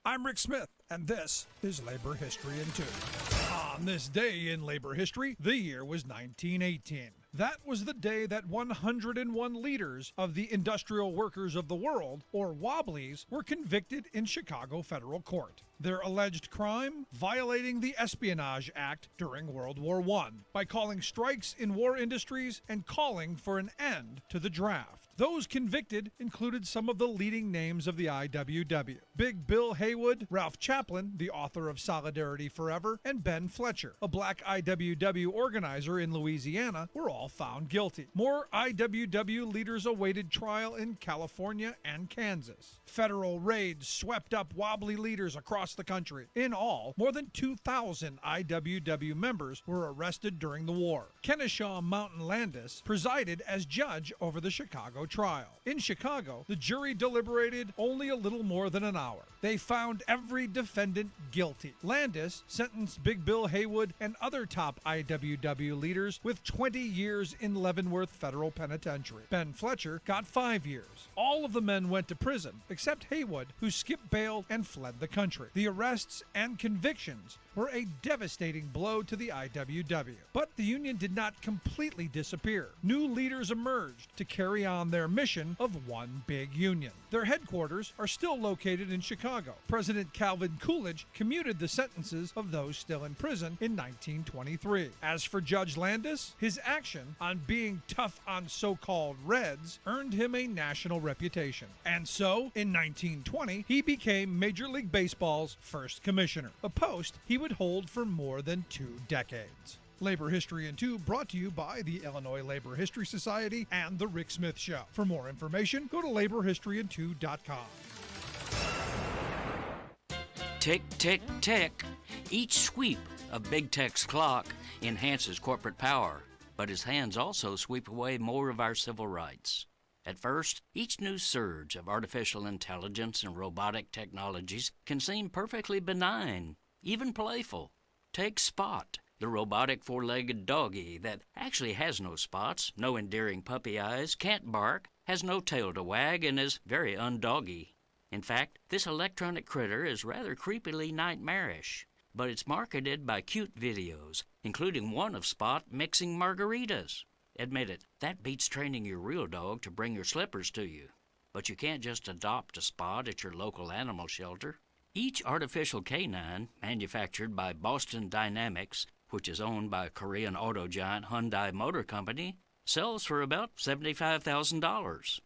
[SPEAKER 3] I'm Rick Smith, and this is Labor History in 2 on On this day in labor history, the year was 1918. That was the day that 101 leaders of the Industrial Workers of the World, or Wobblies, were convicted in Chicago federal court. Their alleged crime? Violating the Espionage Act during World War I by calling strikes in war industries and calling for an end to the draft. Those convicted included some of the leading names of the IWW. Big Bill Haywood, Ralph Chaplin, the author of Solidarity Forever, and Ben Fletcher, a black IWW organizer in Louisiana, were all found guilty. More IWW leaders awaited trial in California and Kansas. Federal raids swept up wobbly leaders across the country. In all, more than 2,000 IWW members were arrested during the war. Kennesaw Mountain Landis presided as judge over the Chicago trial. In Chicago, the jury deliberated only a little more than an hour. They found every defendant guilty. Landis sentenced Big Bill Haywood and other top IWW leaders with 20 years in Leavenworth Federal Penitentiary. Ben Fletcher got 5 years. All of the men went to prison, except Haywood, who skipped bail and fled the country. The arrests and convictions were a devastating blow to the IWW. But the union did not completely disappear. New leaders emerged to carry on their mission of one big union. Their headquarters are still located in Chicago. President Calvin Coolidge commuted the sentences of those still in prison in 1923. As for Judge Landis, his action on being tough on so-called Reds earned him a national reputation. And so, in 1920, he became Major League Baseball's first commissioner, a post he would hold for more than 2 decades. Labor History in 2 brought to you by the Illinois Labor History Society and The Rick Smith Show. For more information, go to laborhistoryin2.com.
[SPEAKER 6] Tick, tick, tick. Each sweep of Big Tech's clock enhances corporate power, but his hands also sweep away more of our civil rights. At first, each new surge of artificial intelligence and robotic technologies can seem perfectly benign, even playful. Take Spot, the robotic 4-legged doggy that actually has no spots, no endearing puppy eyes, can't bark, has no tail to wag, and is very undoggy. In fact, this electronic critter is rather creepily nightmarish, but it's marketed by cute videos, including one of Spot mixing margaritas. Admit it, that beats training your real dog to bring your slippers to you. But you can't just adopt a Spot at your local animal shelter. Each artificial canine, manufactured by Boston Dynamics, which is owned by Korean auto giant Hyundai Motor Company, sells for about $75,000.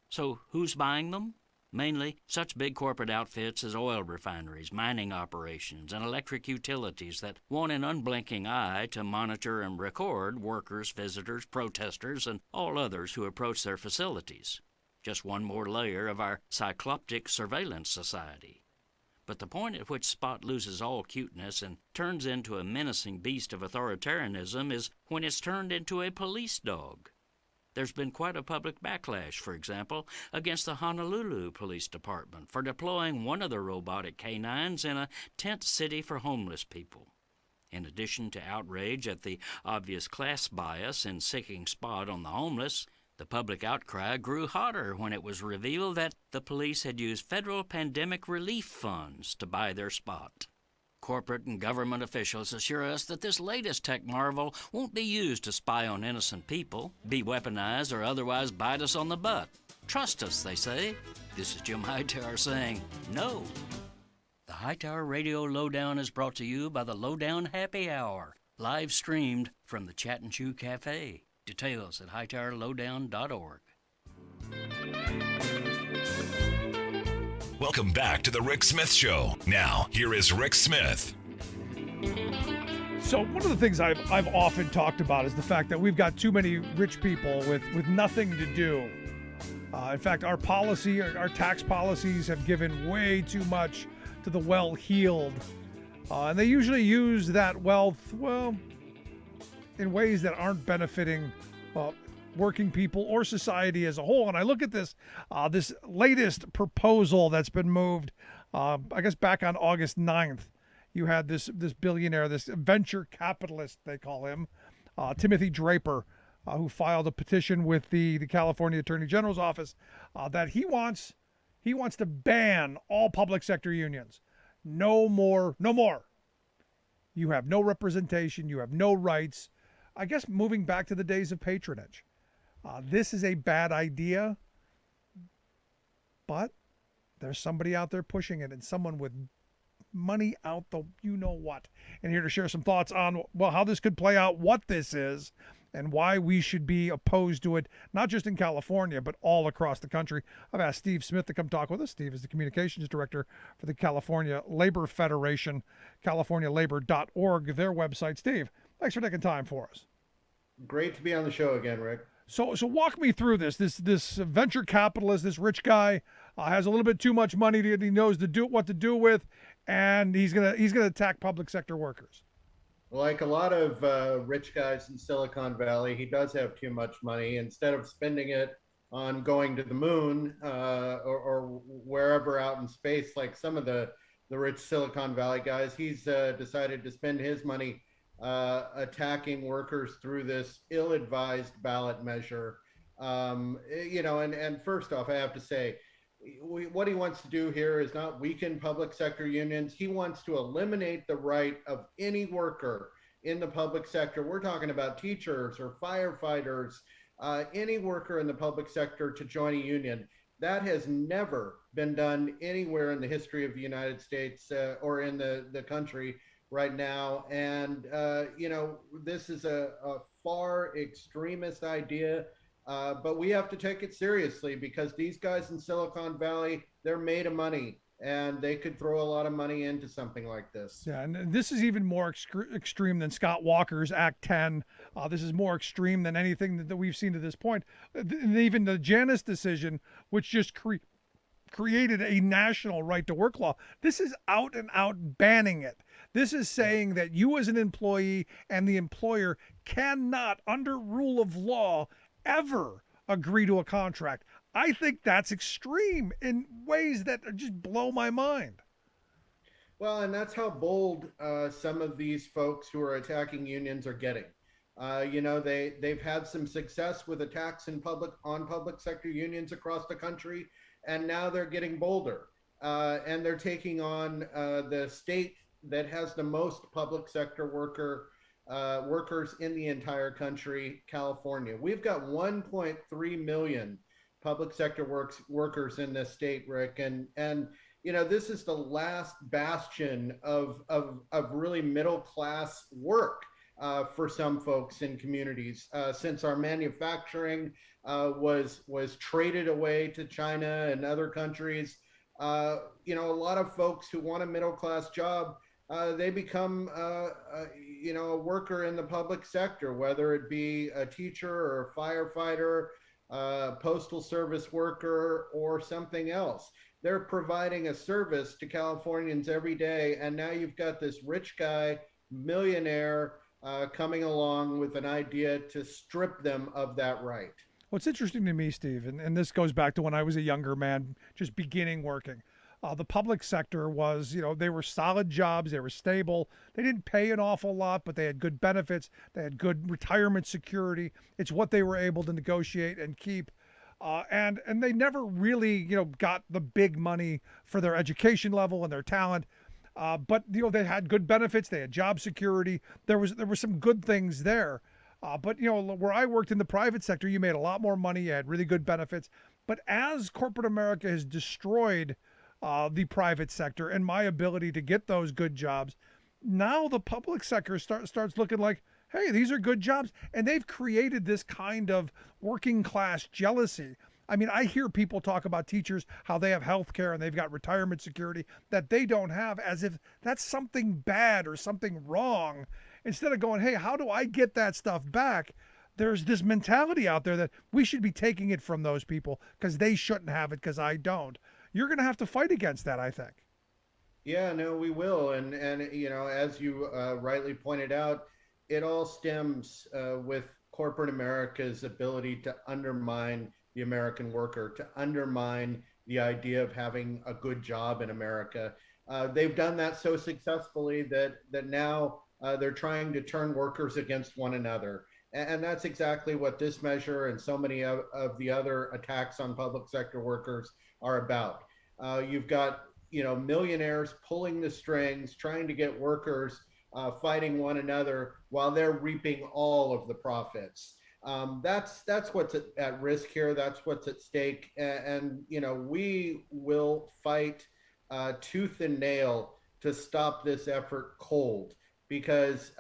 [SPEAKER 6] So who's buying them? Mainly such big corporate outfits as oil refineries, mining operations, and electric utilities that want an unblinking eye to monitor and record workers, visitors, protesters, and all others who approach their facilities. Just one more layer of our cycloptic surveillance society. But the point at which Spot loses all cuteness and turns into a menacing beast of authoritarianism is when it's turned into a police dog. There's been quite a public backlash, for example, against the Honolulu Police Department for deploying one of their robotic canines in a tent city for homeless people. In addition to outrage at the obvious class bias in sicking Spot on the homeless, the public outcry grew hotter when it was revealed that the police had used federal pandemic relief funds to buy their Spot. Corporate and government officials assure us that this latest tech marvel won't be used to spy on innocent people, be weaponized, or otherwise bite us on the butt. Trust us, they say. This is Jim Hightower saying no. The Hightower Radio Lowdown is brought to you by the Lowdown Happy Hour, live streamed from the Chat and Chew Cafe. Details at hightowerlowdown.org.
[SPEAKER 2] Welcome back to the Rick Smith Show. Now, here is Rick Smith.
[SPEAKER 3] So one of the things I've often talked about is the fact that we've got too many rich people with nothing to do. In fact, our tax policies have given way too much to the well-heeled. And they usually use that wealth, well, in ways that aren't benefiting working people or society as a whole. And I look at this latest proposal that's been moved, I guess back on August 9th. You had this billionaire, this venture capitalist, they call him, Timothy Draper, who filed a petition with the California Attorney General's office that he wants to ban all public sector unions. No more. You have no representation. You have no rights. I guess moving back to the days of patronage. This is a bad idea, but there's somebody out there pushing it, and someone with money out the you know what. And here to share some thoughts on how this could play out, what this is, and why we should be opposed to it, not just in California, but all across the country. I've asked Steve Smith to come talk with us. Steve is the communications director for the California Labor Federation, californialabor.org, their website. Steve, thanks for taking time for us.
[SPEAKER 7] Great to be on the show again, Rick.
[SPEAKER 3] So walk me through this. This venture capitalist, this rich guy, has a little bit too much money that he knows what to do with, and he's gonna attack public sector workers.
[SPEAKER 7] Like a lot of rich guys in Silicon Valley, he does have too much money. Instead of spending it on going to the moon or wherever out in space, like some of the rich Silicon Valley guys, he's decided to spend his money attacking workers through this ill-advised ballot measure. And first off, I have to say, what he wants to do here is not weaken public sector unions. He wants to eliminate the right of any worker in the public sector. We're talking about teachers or firefighters, any worker in the public sector to join a union. That has never been done anywhere in the history of the United States or in the country right now. And, this is a far extremist idea. But we have to take it seriously because these guys in Silicon Valley, they're made of money and they could throw a lot of money into something like this.
[SPEAKER 3] Yeah, and this is even more extreme than Scott Walker's Act 10. This is more extreme than anything that we've seen to this point. And even the Janus decision, which just created a national right to work law. This is out and out banning it. This is saying that you as an employee and the employer cannot, under rule of law, ever agree to a contract. I think that's extreme in ways that just blow my mind.
[SPEAKER 7] Well, and that's how bold some of these folks who are attacking unions are getting. They've had some success with attacks on public sector unions across the country, and now they're getting bolder. And they're taking on the state that has the most public sector workers in the entire country, California. We've got 1.3 million public sector workers in this state, Rick, and this is the last bastion of really middle class work for some folks in communities since our manufacturing was traded away to China and other countries. A lot of folks who want a middle class job, they become a worker in the public sector, whether it be a teacher or a firefighter, postal service worker, or something else. They're providing a service to Californians every day, and now you've got this rich guy, millionaire, coming along with an idea to strip them of that right.
[SPEAKER 3] What's interesting to me, Steve, and this goes back to when I was a younger man, just beginning working. The public sector was, they were solid jobs. They were stable. They didn't pay an awful lot, but they had good benefits. They had good retirement security. It's what they were able to negotiate and keep. And they never really, got the big money for their education level and their talent. But, they had good benefits. They had job security. There were some good things there. But, where I worked in the private sector, you made a lot more money. You had really good benefits. But as corporate America has destroyed the private sector and my ability to get those good jobs, now the public sector starts looking like, hey, these are good jobs. And they've created this kind of working class jealousy. I mean, I hear people talk about teachers, how they have health care and they've got retirement security that they don't have, as if that's something bad or something wrong. Instead of going, hey, how do I get that stuff back? There's this mentality out there that we should be taking it from those people because they shouldn't have it because I don't. You're going to have to fight against that, I think.
[SPEAKER 7] Yeah, no, we will. And as you rightly pointed out, it all stems with corporate America's ability to undermine the American worker, to undermine the idea of having a good job in America. They've done that so successfully that now they're trying to turn workers against one another. And that's exactly what this measure and so many of the other attacks on public sector workers are about. You've got, millionaires pulling the strings, trying to get workers fighting one another while they're reaping all of the profits. That's what's at risk here. That's what's at stake. And you know, we will fight tooth and nail to stop this effort cold, because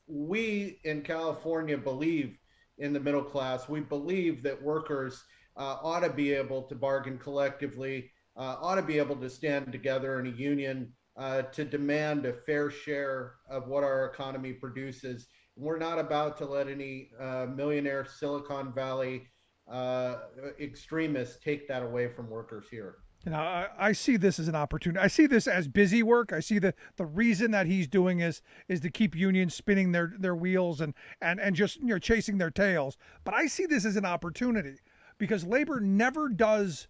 [SPEAKER 7] we in California believe in the middle class. We believe that workers ought to be able to bargain collectively, ought to be able to stand together in a union to demand a fair share of what our economy produces. We're not about to let any millionaire Silicon Valley extremists take that away from workers here.
[SPEAKER 3] You know, I see this as an opportunity. I see this as busy work. I see the reason that he's doing is to keep unions spinning their wheels and just, you know, chasing their tails. But I see this as an opportunity, because labor never does.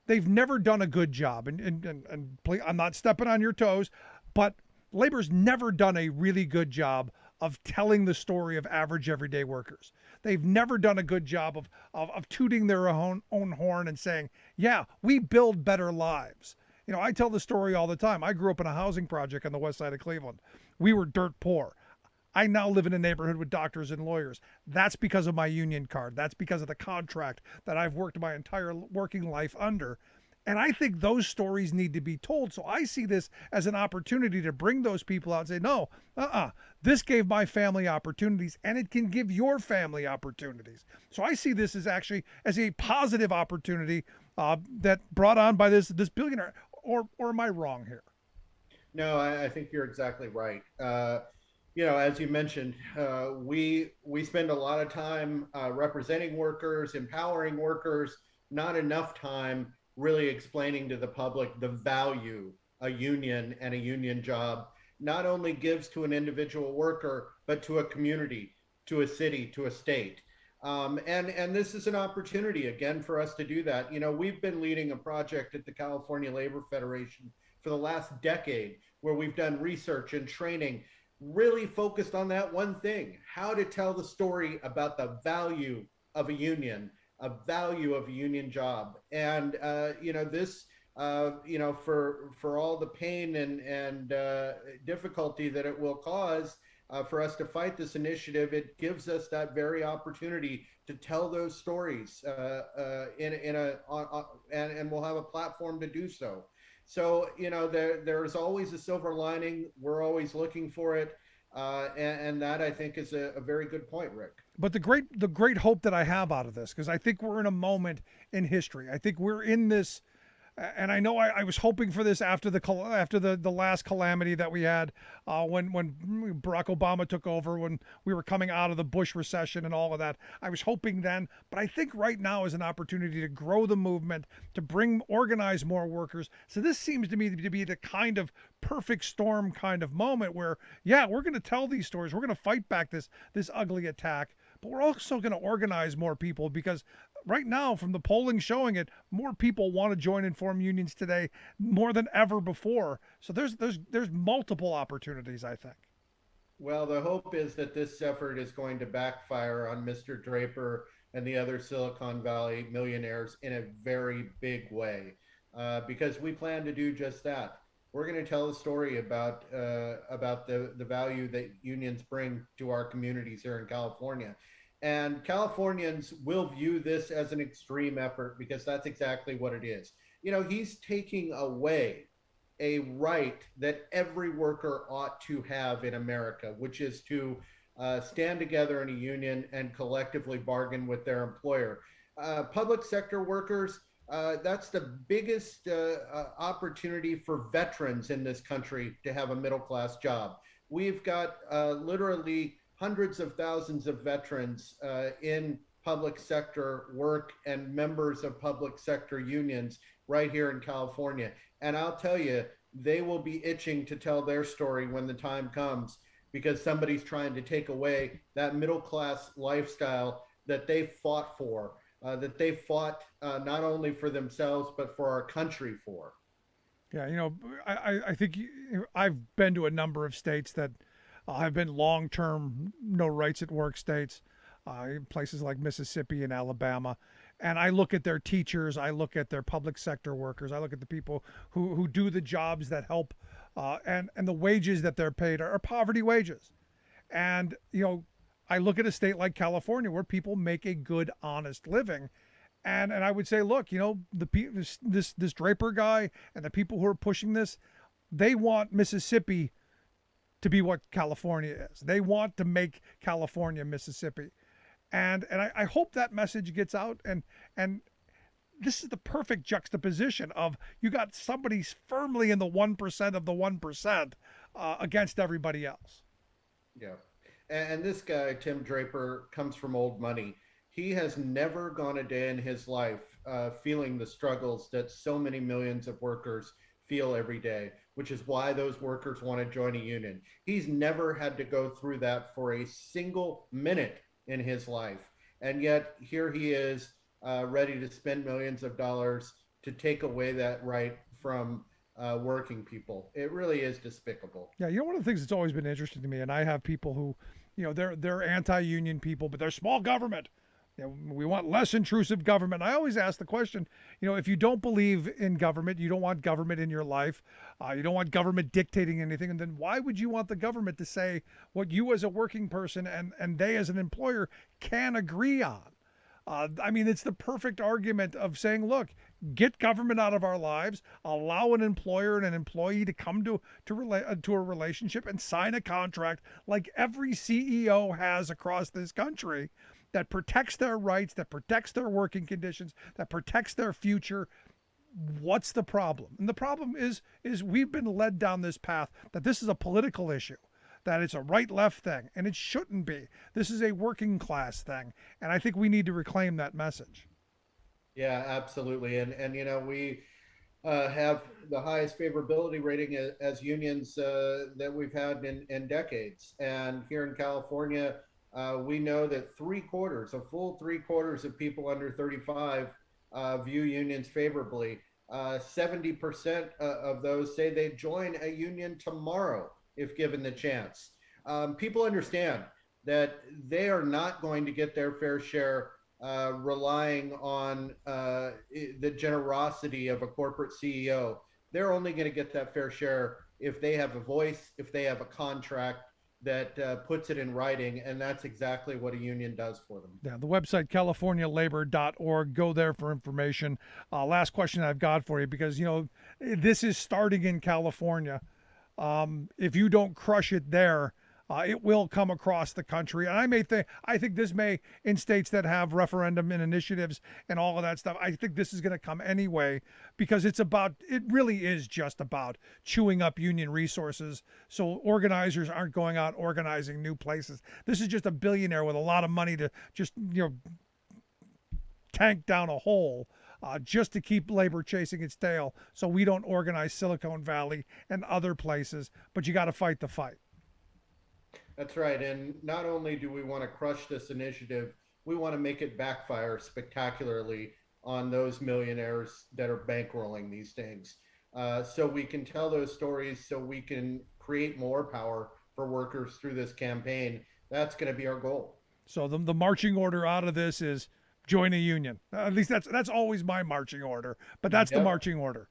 [SPEAKER 3] They've never done a good job. And please, I'm not stepping on your toes, but labor's never done a really good job of telling the story of average everyday workers. They've never done a good job of tooting their own horn and saying, yeah, we build better lives. You know, I tell the story all the time. I grew up in a housing project on the west side of Cleveland. We were dirt poor. I now live in a neighborhood with doctors and lawyers. That's because of my union card. That's because of the contract that I've worked my entire working life under. And I think those stories need to be told. So I see this as an opportunity to bring those people out and say, no, this gave my family opportunities, and it can give your family opportunities. So I see this as actually as a positive opportunity that brought on by this billionaire. Or am I wrong here?
[SPEAKER 7] No, I think you're exactly right. You know, as you mentioned, we spend a lot of time representing workers, empowering workers, not enough time really explaining to the public the value a union and a union job not only gives to an individual worker, but to a community, to a city, to a state. And this is an opportunity, again, for us to do that. You know, we've been leading a project at the California Labor Federation for the last decade, where we've done research and training really focused on that one thing: how to tell the story about the value of a union, a value of a union job. And you know, this you know, for all the pain and difficulty that it will cause for us to fight this initiative, it gives us that very opportunity to tell those stories and we'll have a platform to do so. So, you know, there's always a silver lining. We're always looking for it. And that, I think, is a very good point, Rick.
[SPEAKER 3] But the great hope that I have out of this, because I think we're in a moment in history. I think we're in this, and I know I was hoping for this after the last calamity that we had when Barack Obama took over, when we were coming out of the Bush recession and all of that. I was hoping then, but I think right now is an opportunity to grow the movement, to organize more workers. So this seems to me to be the kind of perfect storm kind of moment where, yeah, we're going to tell these stories. We're going to fight back this ugly attack, but we're also going to organize more people, because right now, from the polling showing it, more people want to join and form unions today more than ever before. So there's multiple opportunities, I think.
[SPEAKER 7] Well, the hope is that this effort is going to backfire on Mr. Draper and the other Silicon Valley millionaires in a very big way, because we plan to do just that. We're going to tell a story about the value that unions bring to our communities here in California. And Californians will view this as an extreme effort, because that's exactly what it is. You know, he's taking away a right that every worker ought to have in America, which is to stand together in a union and collectively bargain with their employer. Public sector workers, that's the biggest opportunity for veterans in this country to have a middle class job. We've got literally hundreds of thousands of veterans in public sector work and members of public sector unions right here in California. And I'll tell you, they will be itching to tell their story when the time comes, because somebody's trying to take away that middle class lifestyle that they fought for, that they fought not only for themselves, but for our country for.
[SPEAKER 3] Yeah, you know, I think I've been to a number of states that have been long-term no rights at work states, places like Mississippi and Alabama. And I look at their teachers, I look at their public sector workers, I look at the people who do the jobs that help and the wages that they're paid are poverty wages. And, I look at a state like California where people make a good, honest living. And I would say, look, this Draper guy and the people who are pushing this, they want Mississippi to be what California is. They want to make California Mississippi. And I hope that message gets out. And this is the perfect juxtaposition of you got somebody firmly in the 1% of the 1% against everybody else.
[SPEAKER 7] Yeah. And this guy, Tim Draper, comes from old money. He has never gone a day in his life feeling the struggles that so many millions of workers feel every day, which is why those workers want to join a union. He's never had to go through that for a single minute in his life. And yet here he is ready to spend millions of dollars to take away that right from working people. It really is despicable.
[SPEAKER 3] Yeah, one of the things that's always been interesting to me, and I have people who, they're anti-union people, but they're small government. We want less intrusive government. I always ask the question, if you don't believe in government, you don't want government in your life, you don't want government dictating anything, and then why would you want the government to say what you as a working person and they as an employer can agree on? It's the perfect argument of saying, look, get government out of our lives, allow an employer and an employee to come to a relationship and sign a contract like every CEO has across this country that protects their rights, that protects their working conditions, that protects their future. What's the problem? And the problem is we've been led down this path that this is a political issue, that it's a right-left thing, and it shouldn't be. This is a working class thing, and I think we need to reclaim that message.
[SPEAKER 7] Yeah, absolutely. And we have the highest favorability rating as unions that we've had in decades. And here in California, we know that a full three quarters of people under 35 view unions favorably. 70% of those say they'd join a union tomorrow if given the chance. People understand that they are not going to get their fair share relying on the generosity of a corporate CEO. They're only going to get that fair share if they have a voice, if they have a contract that puts it in writing, and that's exactly what a union does for them.
[SPEAKER 3] Yeah, the website, californialabor.org. Go there for information. Last question I've got for you, because, this is starting in California. If you don't crush it there, it will come across the country. And I think this may, in states that have referendum and initiatives and all of that stuff, I think this is going to come anyway, because it really is just about chewing up union resources. So organizers aren't going out organizing new places. This is just a billionaire with a lot of money to just, tank down a hole. Just to keep labor chasing its tail, so we don't organize Silicon Valley and other places, but you got to fight the fight.
[SPEAKER 7] That's right. And not only do we want to crush this initiative, we want to make it backfire spectacularly on those millionaires that are bankrolling these things. So we can tell those stories, so we can create more power for workers through this campaign. That's going to be our goal.
[SPEAKER 3] So the marching order out of this is join a union. At least that's always my marching order, but that's the marching order.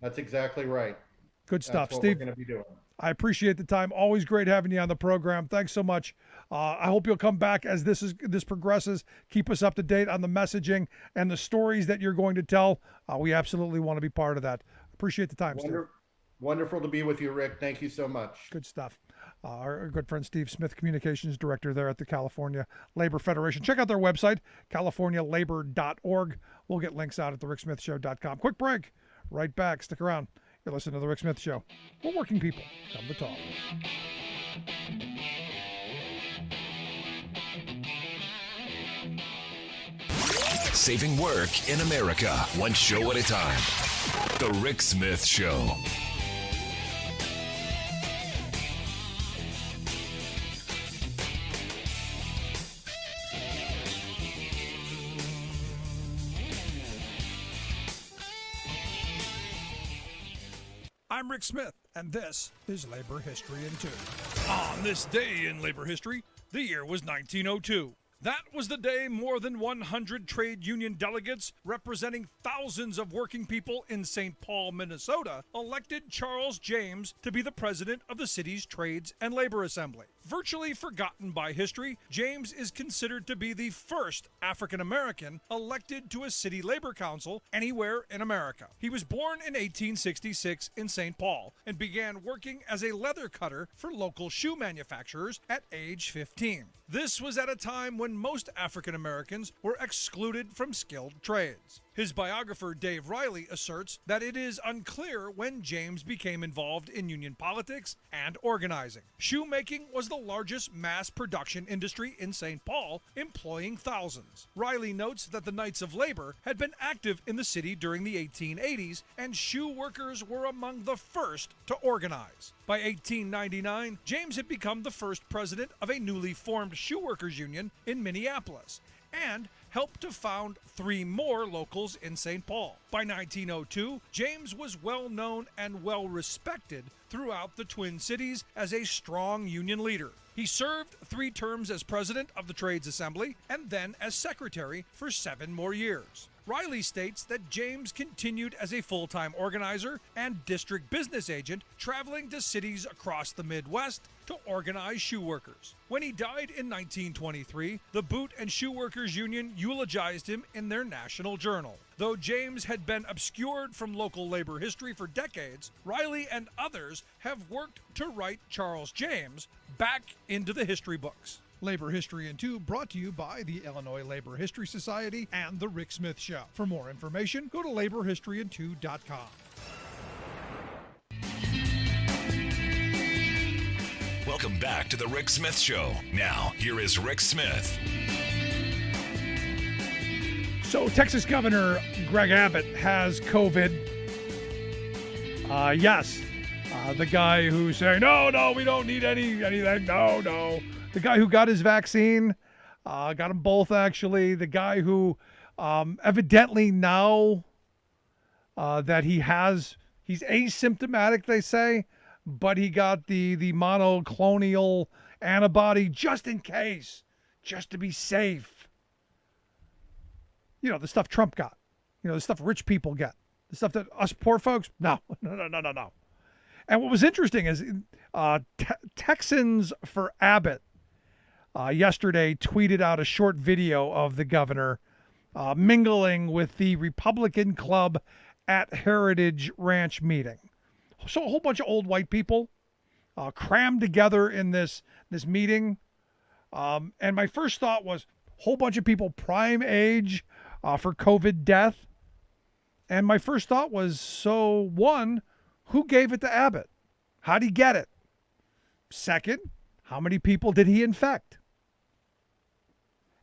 [SPEAKER 7] That's exactly right.
[SPEAKER 3] Good stuff,
[SPEAKER 7] that's what
[SPEAKER 3] Steve.
[SPEAKER 7] We're going to be doing.
[SPEAKER 3] I appreciate the time. Always great having you on the program. Thanks so much. I hope you'll come back as this progresses. Keep us up to date on the messaging and the stories that you're going to tell. We absolutely want to be part of that. Appreciate the time, Steve.
[SPEAKER 7] Wonderful to be with you, Rick. Thank you so much.
[SPEAKER 3] Good stuff. Our good friend Steve Smith, Communications Director there at the California Labor Federation. Check out their website, californialabor.org. We'll get links out at thericksmithshow.com. Quick break. Right back. Stick around. You're listening to The Rick Smith Show. We're working people. Come to talk.
[SPEAKER 2] Saving work in America, one show at a time. The Rick Smith Show.
[SPEAKER 3] I'm Rick Smith, and this is Labor History in 2. On this day in labor history, the year was 1902. That was the day more than 100 trade union delegates representing thousands of working people in St. Paul, Minnesota, elected Charles James to be the president of the city's Trades and Labor Assembly. Virtually forgotten by history, James is considered to be the first African American elected to a city labor council anywhere in America. He was born in 1866 in St. Paul and began working as a leather cutter for local shoe manufacturers at age 15. This was at a time when most African Americans were excluded from skilled trades. His biographer Dave Riley asserts that it is unclear when James became involved in union politics and organizing. Shoemaking was the largest mass production industry in St. Paul, employing thousands. Riley notes that the Knights of Labor had been active in the city during the 1880s, and shoe workers were among the first to organize. By 1899, James had become the first president of a newly formed shoe workers union in Minneapolis, and helped to found 3 more locals in St. Paul. By 1902, James was well known and well respected throughout the Twin Cities as a strong union leader. He served 3 terms as president of the Trades Assembly and then as secretary for 7 more years. Riley states that James continued as a full-time organizer and district business agent, traveling to cities across the Midwest to organize shoe workers. When he died in 1923, the Boot and Shoe Workers Union eulogized him in their national journal. Though James had been obscured from local labor history for decades, Riley and others have worked to write Charles James back into the history books. Labor History in 2 brought to you by the Illinois Labor History Society and The Rick Smith Show. For more information, go to laborhistoryin2.com.
[SPEAKER 2] Welcome back to the Rick Smith Show. Now, here is Rick Smith.
[SPEAKER 3] So, Texas Governor Greg Abbott has COVID. Yes. The guy who's saying, no, we don't need anything. No. The guy who got his vaccine, got them both actually. The guy who evidently now that he's asymptomatic, they say, but he got the monoclonal antibody just in case, just to be safe. You know, the stuff Trump got. You know, the stuff rich people get. The stuff that us poor folks, no. And what was interesting is Texans for Abbott yesterday tweeted out a short video of the governor mingling with the Republican club at Heritage Ranch meeting. So a whole bunch of old white people crammed together in this meeting. And my first thought was a whole bunch of people prime age for COVID death. And my first thought was, so one, who gave it to Abbott? How'd he get it? Second, how many people did he infect?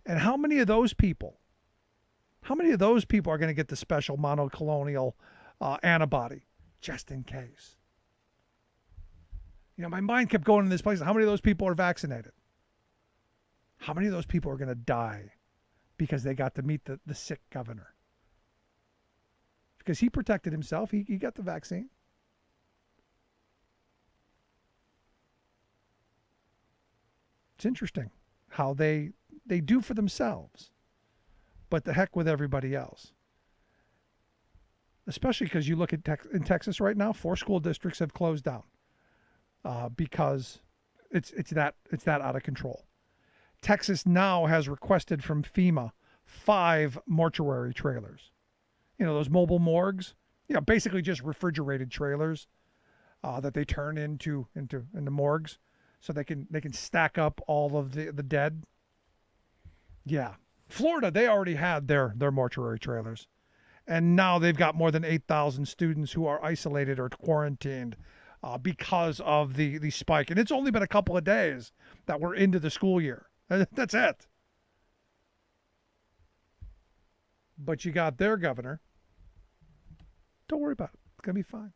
[SPEAKER 3] And how many of those people are going to get the special monoclonal antibody just in case? You know, my mind kept going in this place. How many of those people are vaccinated? How many of those people are going to die because they got to meet the sick governor? Because he protected himself. He got the vaccine. It's interesting how they do for themselves, but the heck with everybody else. Especially because you look at in Texas right now, 4 school districts have closed down because it's that out of control. Texas now has requested from FEMA 5 mortuary trailers. You know, those mobile morgues. You know, basically just refrigerated trailers that they turn into morgues, so they can stack up all of the dead. Yeah. Florida, they already had their mortuary trailers. And now they've got more than 8,000 students who are isolated or quarantined because of the spike. And it's only been a couple of days that we're into the school year. That's it. But you got their governor. Don't worry about it. It's going to be fine.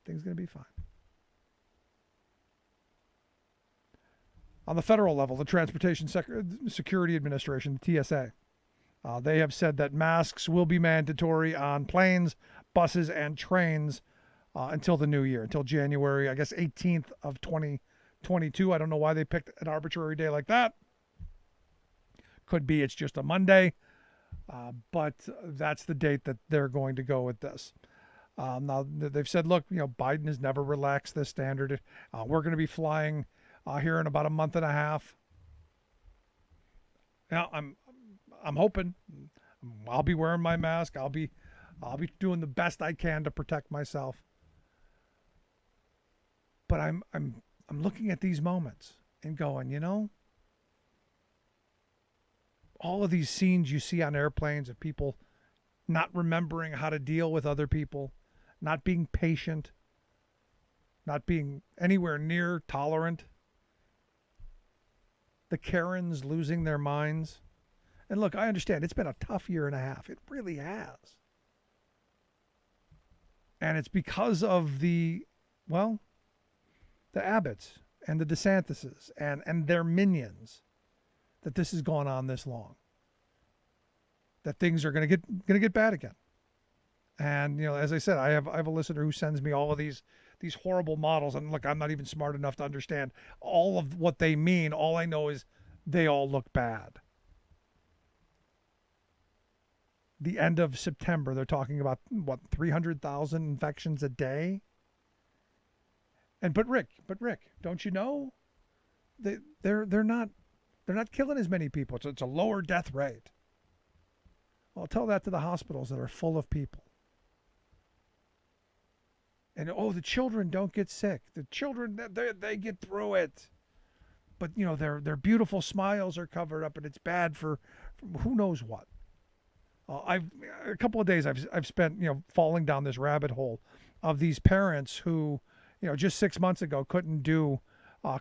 [SPEAKER 3] Things are going to be fine. On the federal level, the Transportation Security Administration, the TSA, they have said that masks will be mandatory on planes, buses, and trains until the new year, until January, I guess, 18th of 2022. I don't know why they picked an arbitrary day like that. Could be it's just a Monday, but that's the date that they're going to go with this. Now they've said, look, Biden has never relaxed this standard. We're going to be flying here in about a month and a half. Now I'm hoping I'll be wearing my mask. I'll be doing the best I can to protect myself. But I'm looking at these moments and going, all of these scenes you see on airplanes of people not remembering how to deal with other people, not being patient, not being anywhere near tolerant. The Karens losing their minds. And look, I understand it's been a tough year and a half. It really has. And it's because of the Abbotts and the DeSantises and their minions that this has gone on this long. That things are going to get bad again. And as I said, I have a listener who sends me all of these horrible models, and look, I'm not even smart enough to understand all of what they mean. All I know is they all look bad. The end of September, they're talking about 300,000 infections a day. But Rick, don't you know? They're not killing as many people. It's a lower death rate. Well, tell that to the hospitals that are full of people. And the children don't get sick. The children, they get through it. But their beautiful smiles are covered up, and it's bad for who knows what. A couple of days I've spent falling down this rabbit hole of these parents who just 6 months ago couldn't do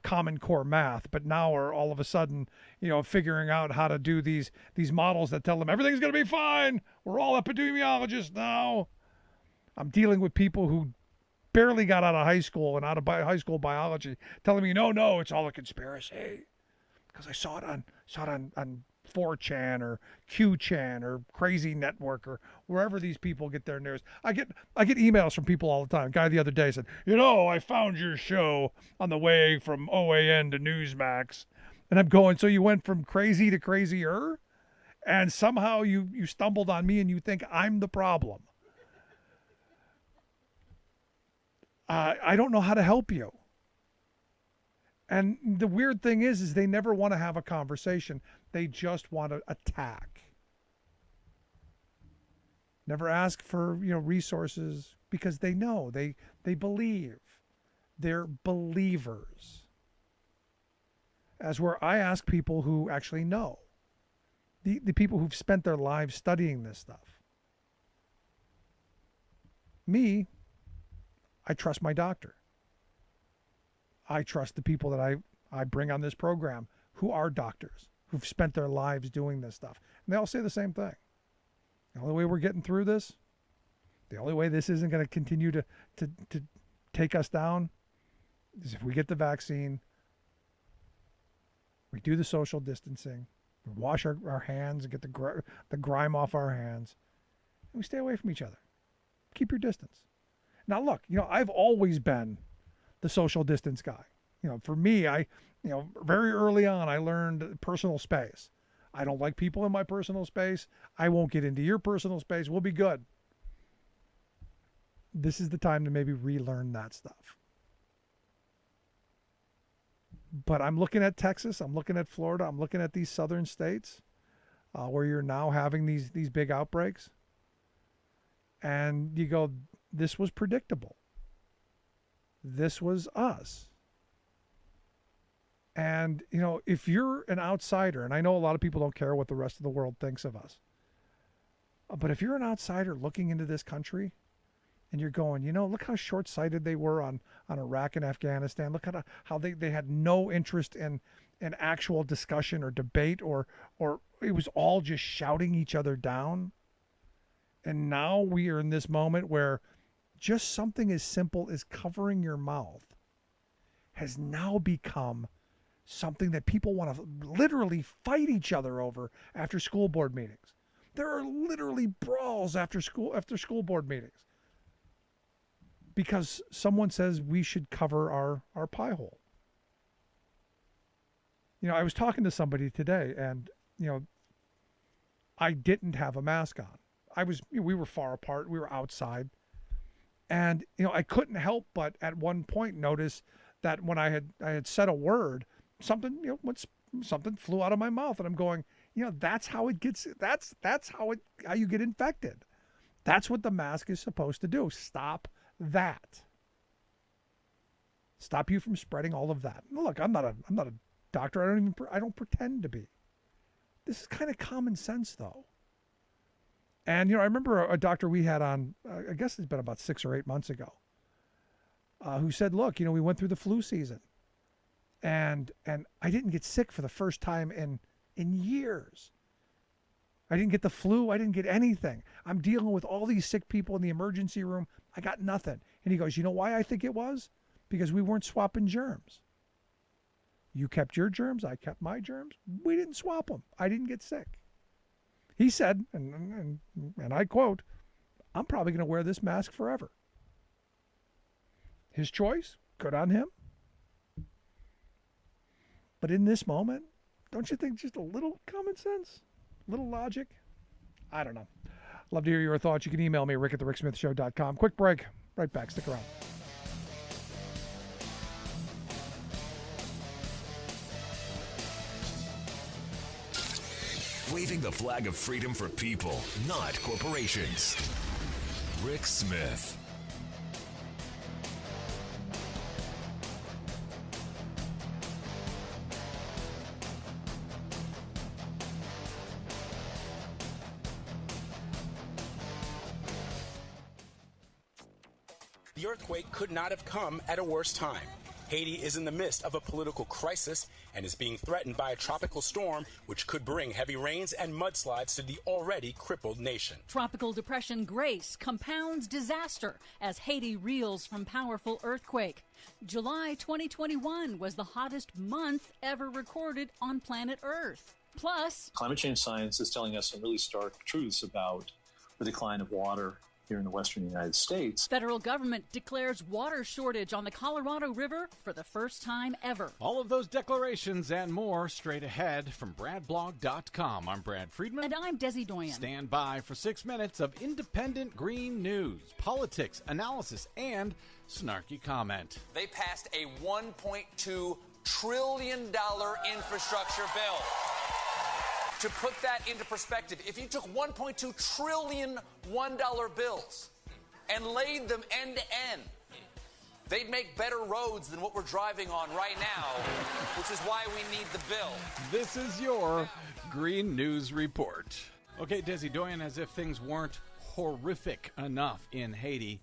[SPEAKER 3] Common Core math, but now are all of a sudden figuring out how to do these models that tell them everything's going to be fine. We're all epidemiologists now. I'm dealing with people who barely got out of high school and out of high school biology telling me no, it's all a conspiracy because I saw it on 4chan or QChan or Crazy Network or wherever these people get their news. I get emails from people all the time. A guy the other day said, I found your show on the way from OAN to Newsmax. And I'm going, so you went from crazy to crazier? And somehow you stumbled on me and you think I'm the problem. I don't know how to help you. And the weird thing is they never want to have a conversation. They just want to attack. Never ask for, resources because they know, they believe. They're believers. As where I ask people who actually know. The people who've spent their lives studying this stuff. Me, I trust my doctor. I trust the people that I bring on this program who are doctors, who've spent their lives doing this stuff. And they all say the same thing. The only way we're getting through this, the only way this isn't going to continue to take us down is if we get the vaccine, we do the social distancing, we wash our hands and get the grime off our hands, and we stay away from each other. Keep your distance. Now, look, I've always been the social distance guy. For me, very early on, I learned personal space. I don't like people in my personal space. I won't get into your personal space. We'll be good. This is the time to maybe relearn that stuff. But I'm looking at Texas. I'm looking at Florida. I'm looking at these southern states where you're now having these big outbreaks. And you go, this was predictable. This was us. And, if you're an outsider, and I know a lot of people don't care what the rest of the world thinks of us, but if you're an outsider looking into this country and you're going, look how short-sighted they were on Iraq and Afghanistan. Look at how they had no interest in actual discussion or debate or it was all just shouting each other down. And now we are in this moment where just something as simple as covering your mouth has now become something that people want to literally fight each other over after school board meetings. There are literally brawls after school board meetings because someone says we should cover our pie hole. I was talking to somebody today and, I didn't have a mask on. We were far apart. We were outside. And, I couldn't help but at one point notice that when I had said a word, something, something flew out of my mouth, and I'm going, that's how it gets, that's how you get infected. That's what the mask is supposed to do. Stop that. Stop you from spreading all of that. Look, I'm not a doctor. I don't pretend to be. This is kind of common sense, though. And, I remember a doctor we had on, I guess it's been about 6 or 8 months ago, who said, look, we went through the flu season, and I didn't get sick for the first time in years. I didn't get the flu. I didn't get anything. I'm dealing with all these sick people in the emergency room. I got nothing. And he goes, you know why I think it was? Because we weren't swapping germs. You kept your germs. I kept my germs. We didn't swap them. I didn't get sick. He said, and I quote, I'm probably going to wear this mask forever. His choice, good on him. But in this moment, don't you think just a little common sense, a little logic? I don't know. Love to hear your thoughts. You can email me, rick@thericksmithshow.com. Quick break. Right back. Stick around.
[SPEAKER 2] Waving the flag of freedom for people, not corporations. Rick Smith.
[SPEAKER 8] The earthquake could not have come at a worse time. Haiti is in the midst of a political crisis and is being threatened by a tropical storm which could bring heavy rains and mudslides to the already crippled nation.
[SPEAKER 9] Tropical depression Grace compounds disaster as Haiti reels from powerful earthquake. July 2021 was the hottest month ever recorded on planet Earth. Plus,
[SPEAKER 10] climate change science is telling us some really stark truths about the decline of water here in the western United States.
[SPEAKER 9] Federal government declares water shortage on the Colorado River for the first time ever.
[SPEAKER 11] All of those declarations and more straight ahead from BradBlog.com. I'm Brad Friedman.
[SPEAKER 9] And I'm Desi Doyen.
[SPEAKER 11] Stand by for 6 minutes of independent green news, politics, analysis, and snarky comment.
[SPEAKER 12] They passed a $1.2 trillion infrastructure bill. To put that into perspective, if you took 1.2 trillion $1 bills and laid them end to end, they'd make better roads than what we're driving on right now, which is why we need the bill.
[SPEAKER 11] This is your Green News Report. Okay, Desi Doyen, as if things weren't horrific enough in Haiti,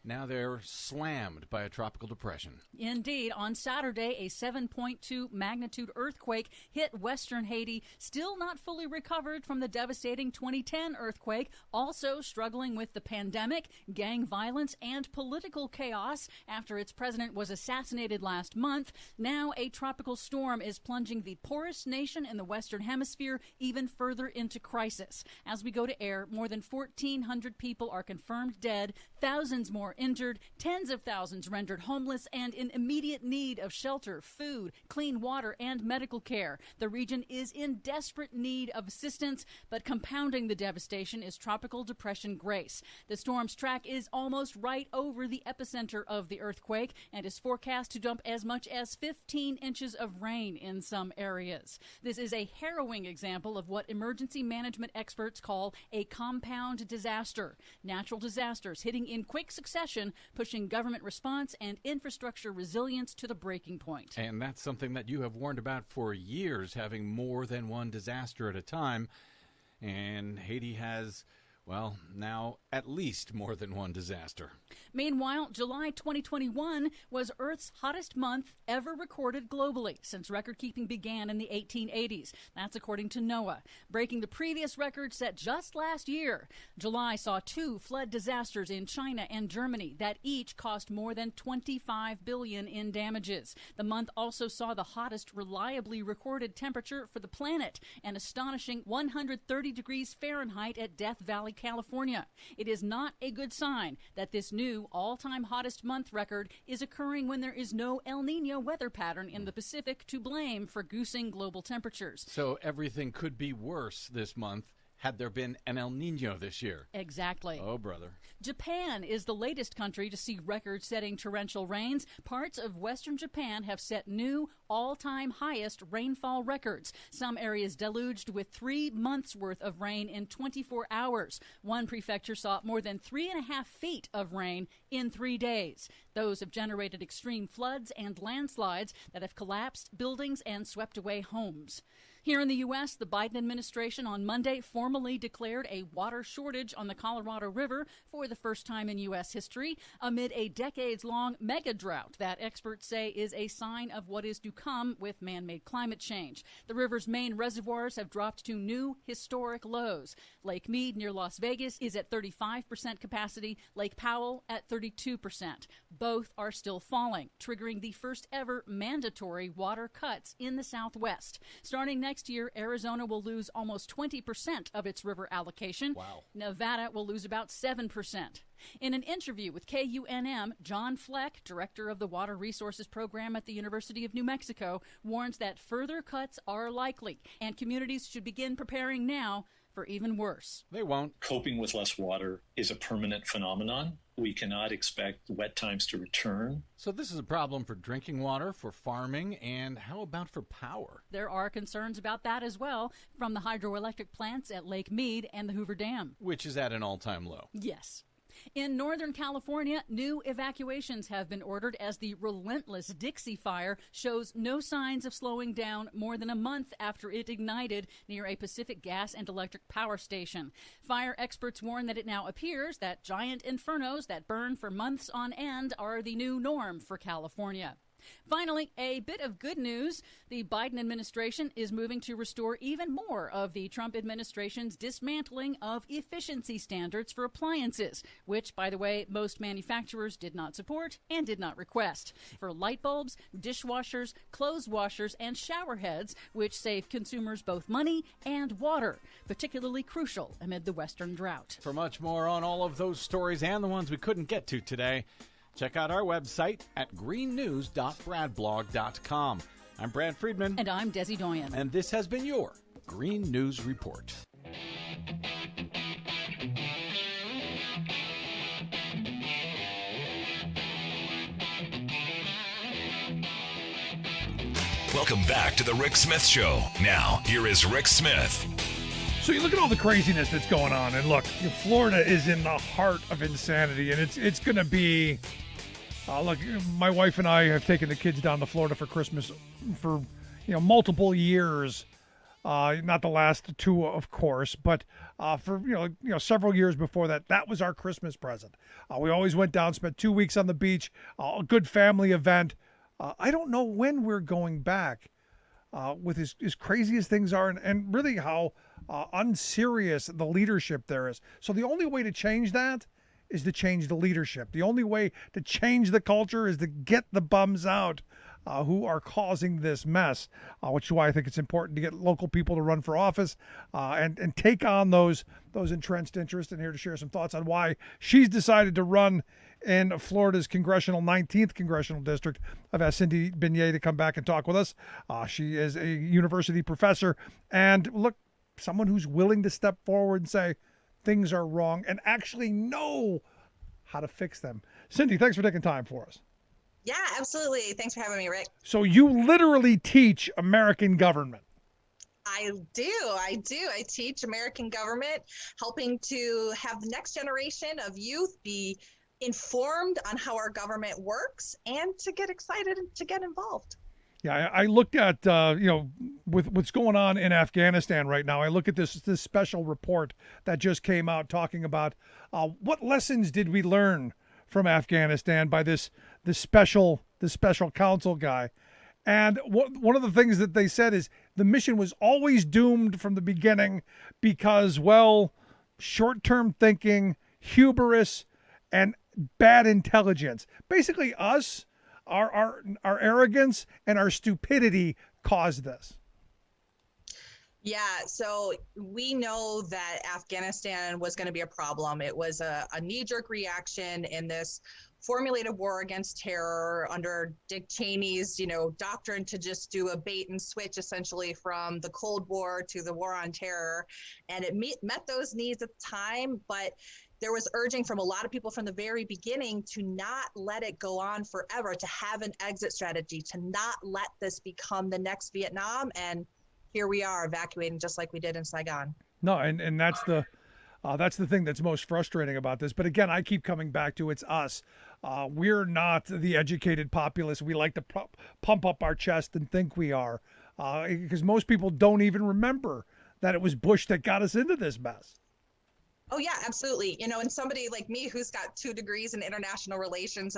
[SPEAKER 11] now they're slammed by a tropical depression.
[SPEAKER 9] Indeed. On Saturday, a 7.2 magnitude earthquake hit western Haiti, still not fully recovered from the devastating 2010 earthquake, also struggling with the pandemic, gang violence, and political chaos after its president was assassinated last month. Now a tropical storm is plunging the poorest nation in the Western Hemisphere even further into crisis. As we go to air, more than 1,400 people are confirmed dead, thousands more injured, tens of thousands rendered homeless and in immediate need of shelter, food, clean water, and medical care. The region is in desperate need of assistance, but compounding the devastation is Tropical Depression Grace. The storm's track is almost right over the epicenter of the earthquake and is forecast to dump as much as 15 inches of rain in some areas. This is a harrowing example of what emergency management experts call a compound disaster. Natural disasters hitting in quick succession, pushing government response and infrastructure resilience to the breaking point.
[SPEAKER 11] And that's something that you have warned about for years, having more than one disaster at a time. And Haiti has, well, now at least more than one disaster.
[SPEAKER 9] Meanwhile, July 2021 was Earth's hottest month ever recorded globally since record-keeping began in the 1880s. That's according to NOAA, breaking the previous record set just last year. July saw 2 flood disasters in China and Germany that each cost more than $25 billion in damages. The month also saw the hottest reliably recorded temperature for the planet, an astonishing 130 degrees Fahrenheit at Death Valley, California. It is not a good sign that this new all-time hottest month record is occurring when there is no El Nino weather pattern in the Pacific to blame for goosing global temperatures.
[SPEAKER 11] So everything could be worse this month had there been an El Nino this year.
[SPEAKER 9] Exactly.
[SPEAKER 11] Oh, brother.
[SPEAKER 9] Japan is the latest country to see record-setting torrential rains. Parts of western Japan have set new all-time highest rainfall records. Some areas deluged with 3 months' worth of rain in 24 hours. One prefecture saw more than 3.5 feet of rain in 3 days. Those have generated extreme floods and landslides that have collapsed buildings and swept away homes. Here in the U.S., the Biden administration on Monday formally declared a water shortage on the Colorado River for the first time in U.S. history amid a decades-long mega drought that experts say is a sign of what is to come with man-made climate change. The river's main reservoirs have dropped to new historic lows. Lake Mead near Las Vegas is at 35% capacity, Lake Powell at 32%. Both are still falling, triggering the first ever mandatory water cuts in the Southwest. Starting next year, Arizona will lose almost 20% of its river allocation.
[SPEAKER 11] Wow.
[SPEAKER 9] Nevada will lose about 7%. In an interview with KUNM, John Fleck, director of the Water Resources Program at the University of New Mexico, warns that further cuts are likely, and communities should begin preparing now for even worse.
[SPEAKER 11] They won't.
[SPEAKER 10] Coping with less water is a permanent phenomenon. We cannot expect wet times to return.
[SPEAKER 11] So this is a problem for drinking water, for farming, and how about for power?
[SPEAKER 9] There are concerns about that as well from the hydroelectric plants at Lake Mead and the Hoover Dam,
[SPEAKER 11] which is at an all-time low.
[SPEAKER 9] Yes. In Northern California, new evacuations have been ordered as the relentless Dixie Fire shows no signs of slowing down more than a month after it ignited near a Pacific gas and electric power station. Fire experts warn that it now appears that giant infernos that burn for months on end are the new norm for California. Finally, a bit of good news. The Biden administration is moving to restore even more of the Trump administration's dismantling of efficiency standards for appliances, which, by the way, most manufacturers did not support and did not request. For light bulbs, dishwashers, clothes washers, and shower heads, which save consumers both money and water, particularly crucial amid the Western drought.
[SPEAKER 11] For much more on all of those stories and the ones we couldn't get to today, check out our website at greennews.bradblog.com. I'm Brad Friedman.
[SPEAKER 9] And I'm Desi Doyen.
[SPEAKER 11] And this has been your Green News Report.
[SPEAKER 2] Welcome back to the Rick Smith Show. Now, here is Rick Smith.
[SPEAKER 3] So you look at all the craziness that's going on, and look, Florida is in the heart of insanity, and it's going to be. Look, my wife and I have taken the kids down to Florida for Christmas for multiple years. Not the last two, of course, but for several years before that. That was our Christmas present. We always went down, spent 2 weeks on the beach, a good family event. I don't know when we're going back with as crazy as things are, and really how unserious the leadership there is. So the only way to change that is to change the leadership. The only way to change the culture is to get the bums out who are causing this mess, which is why I think it's important to get local people to run for office and take on those entrenched interests. And here to share some thoughts on why she's decided to run in Florida's 19th Congressional District. I've asked Cindy Banyai to come back and talk with us. She is a university professor and, look, someone who's willing to step forward and say things are wrong and actually know how to fix them. Cindy, thanks for taking time for us.
[SPEAKER 13] Yeah, absolutely. Thanks for having me, Rick.
[SPEAKER 3] So you literally teach American government.
[SPEAKER 13] I do. I teach American government, helping to have the next generation of youth be informed on how our government works and to get excited and to get involved.
[SPEAKER 3] Yeah, I looked at, with what's going on in Afghanistan right now, I look at this special report that just came out talking about what lessons did we learn from Afghanistan by this special counsel guy. And one of the things that they said is the mission was always doomed from the beginning because, short-term thinking, hubris, and bad intelligence. Basically us, our arrogance and our stupidity caused this.
[SPEAKER 13] Yeah, so we know that Afghanistan was going to be a problem. It was a knee-jerk reaction in this formulate a war against terror under Dick Cheney's, doctrine to just do a bait and switch essentially from the Cold War to the war on terror. And it met those needs at the time, but there was urging from a lot of people from the very beginning to not let it go on forever, to have an exit strategy, to not let this become the next Vietnam. And here we are evacuating just like we did in Saigon.
[SPEAKER 3] No, and that's the thing that's most frustrating about this. But again, I keep coming back to it's us. We're not the educated populace. We like to pump up our chest and think we are, because most people don't even remember that it was Bush that got us into this mess.
[SPEAKER 13] Oh, yeah, absolutely. And somebody like me who's got 2 degrees in international relations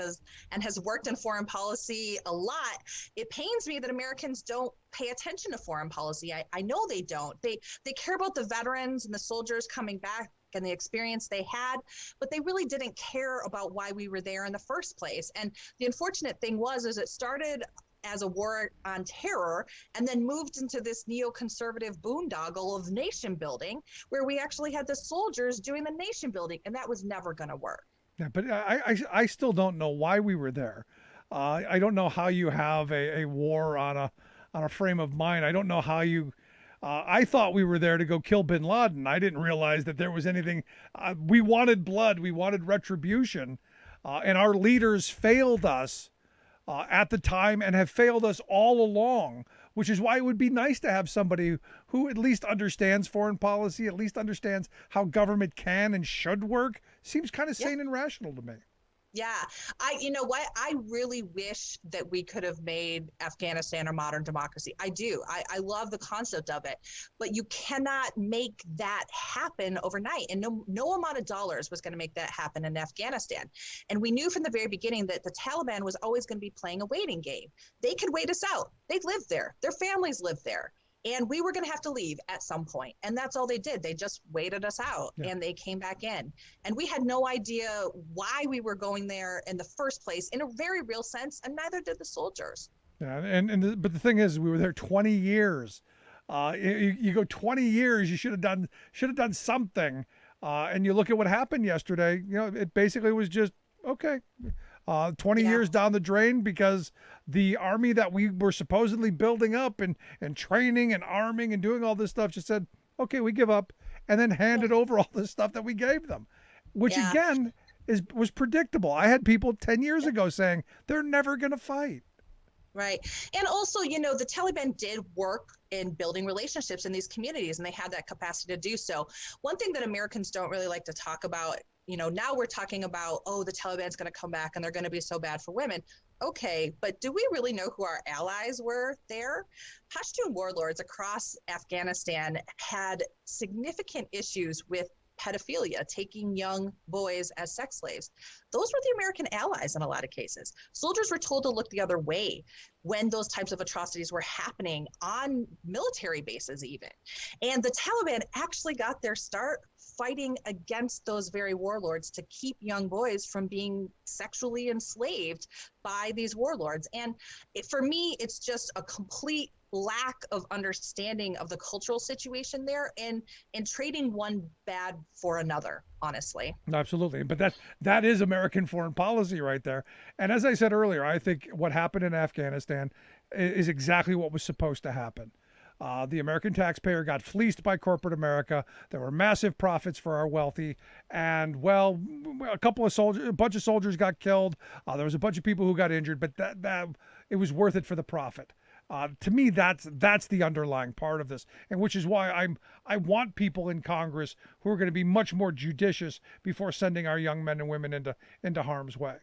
[SPEAKER 13] and has worked in foreign policy a lot, it pains me that Americans don't pay attention to foreign policy. I know they don't. They care about the veterans and the soldiers coming back and the experience they had, but they really didn't care about why we were there in the first place. And the unfortunate thing is it started as a war on terror and then moved into this neoconservative boondoggle of nation building, where we actually had the soldiers doing the nation building, and that was never going to work.
[SPEAKER 3] Yeah, but I still don't know why we were there. I don't know how you have a war on a frame of mind. I don't know how you. I thought we were there to go kill bin Laden. I didn't realize that there was anything. We wanted blood. We wanted retribution, and our leaders failed us at the time and have failed us all along, which is why it would be nice to have somebody who at least understands foreign policy, at least understands how government can and should work. Seems kind of sane and rational to me.
[SPEAKER 13] Yeah, you know what? I really wish that we could have made Afghanistan a modern democracy. I do. I love the concept of it, but you cannot make that happen overnight. And no amount of dollars was going to make that happen in Afghanistan. And we knew from the very beginning that the Taliban was always going to be playing a waiting game. They could wait us out. They lived there. Their families lived there. And we were going to have to leave at some point. And that's all they did. They just waited us out and they came back in. And we had no idea why we were going there in the first place in a very real sense. And neither did the soldiers.
[SPEAKER 3] Yeah. But the thing is, we were there 20 years. You go 20 years, you should have done something. And you look at what happened yesterday, it basically was just, okay, 20 years down the drain, because the army that we were supposedly building up and training and arming and doing all this stuff just said, okay, we give up, and then handed over all this stuff that we gave them, which again was predictable. I had people 10 years ago saying they're never going to fight.
[SPEAKER 13] Right. And also, the Taliban did work in building relationships in these communities, and they had that capacity to do so. One thing that Americans don't really like to talk about, now we're talking about, the Taliban's going to come back and they're going to be so bad for women. Okay, but do we really know who our allies were there? Pashtun warlords across Afghanistan had significant issues with pedophilia, taking young boys as sex slaves. Those were the American allies in a lot of cases. Soldiers were told to look the other way when those types of atrocities were happening on military bases even. And the Taliban actually got their start fighting against those very warlords to keep young boys from being sexually enslaved by these warlords. And for me, it's just a complete lack of understanding of the cultural situation there and trading one bad for another, honestly.
[SPEAKER 3] Absolutely. But that is American foreign policy right there. And as I said earlier, I think what happened in Afghanistan is exactly what was supposed to happen. The American taxpayer got fleeced by corporate America. There were massive profits for our wealthy, and a bunch of soldiers got killed. There was a bunch of people who got injured, but that it was worth it for the profit. To me, that's the underlying part of this, and which is why I want people in Congress who are going to be much more judicious before sending our young men and women into harm's way.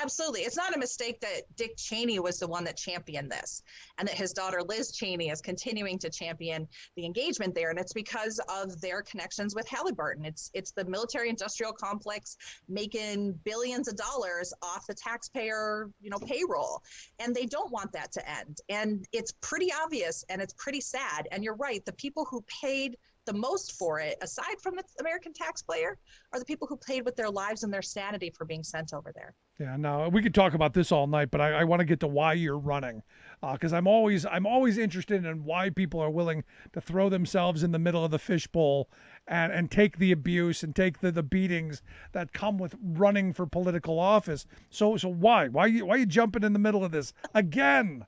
[SPEAKER 13] Absolutely. It's not a mistake that Dick Cheney was the one that championed this, and that his daughter Liz Cheney is continuing to champion the engagement there. And it's because of their connections with Halliburton. It's the military industrial complex making billions of dollars off the taxpayer, payroll. And they don't want that to end. And it's pretty obvious and it's pretty sad. And you're right. The people who paid the most for it, aside from the American taxpayer, are the people who paid with their lives and their sanity for being sent over there.
[SPEAKER 3] Yeah, no, we could talk about this all night, but I want to get to why you're running, because I'm always interested in why people are willing to throw themselves in the middle of the fishbowl and take the abuse and take the beatings that come with running for political office. So why are you jumping in the middle of this again?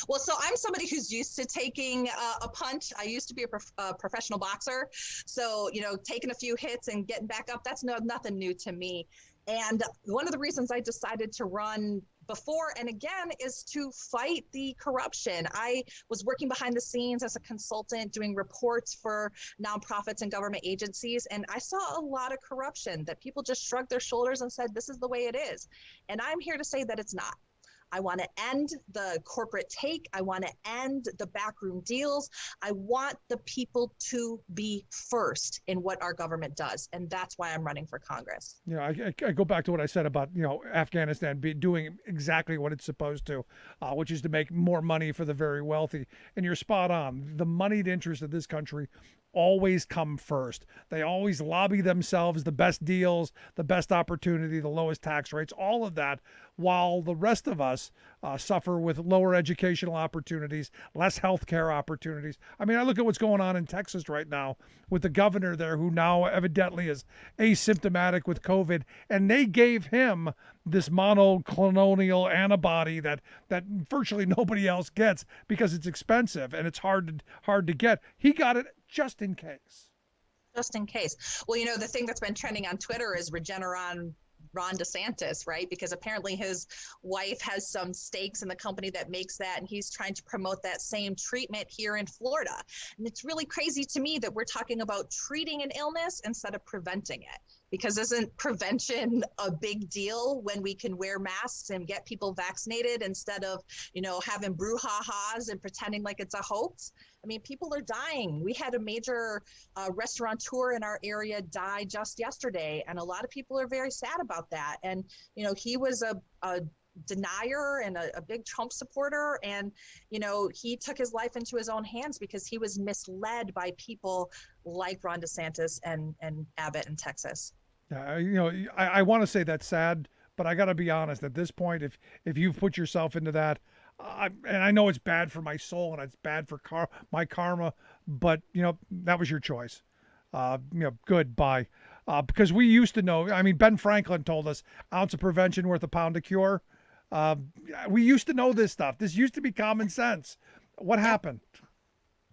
[SPEAKER 13] Well, so I'm somebody who's used to taking a punch. I used to be a professional boxer. So, taking a few hits and getting back up, that's nothing new to me. And one of the reasons I decided to run before and again is to fight the corruption. I was working behind the scenes as a consultant doing reports for nonprofits and government agencies, and I saw a lot of corruption that people just shrugged their shoulders and said, this is the way it is. And I'm here to say that it's not. I want to end the corporate take. I want to end the backroom deals. I want the people to be first in what our government does. And that's why I'm running for Congress.
[SPEAKER 3] I go back to what I said about, Afghanistan doing exactly what it's supposed to, which is to make more money for the very wealthy. And you're spot on. The moneyed interest of this country always come first. They always lobby themselves the best deals, the best opportunity, the lowest tax rates, all of that, while the rest of us suffer with lower educational opportunities, less healthcare opportunities. I mean, I look at what's going on in Texas right now with the governor there, who now evidently is asymptomatic with COVID, and they gave him this monoclonal antibody that virtually nobody else gets because it's expensive and it's hard to get. He got it just in case.
[SPEAKER 13] Just in case. Well, the thing that's been trending on Twitter is Regeneron Ron DeSantis, right? Because apparently his wife has some stakes in the company that makes that, and he's trying to promote that same treatment here in Florida. And it's really crazy to me that we're talking about treating an illness instead of preventing it. Because isn't prevention a big deal when we can wear masks and get people vaccinated instead of, having brouhahas and pretending like it's a hoax? I mean, people are dying. We had a major restaurateur in our area die just yesterday, and a lot of people are very sad about that. And, he was a denier and a big Trump supporter, and he took his life into his own hands because he was misled by people like Ron DeSantis and Abbott in Texas.
[SPEAKER 3] I want to say that's sad, but I got to be honest. At this point, if you've put yourself into that, and I know it's bad for my soul and it's bad for my karma, but that was your choice. Goodbye. Because we used to know. I mean, Ben Franklin told us, ounce of prevention worth a pound of cure. We used to know this stuff. This used to be common sense. What happened?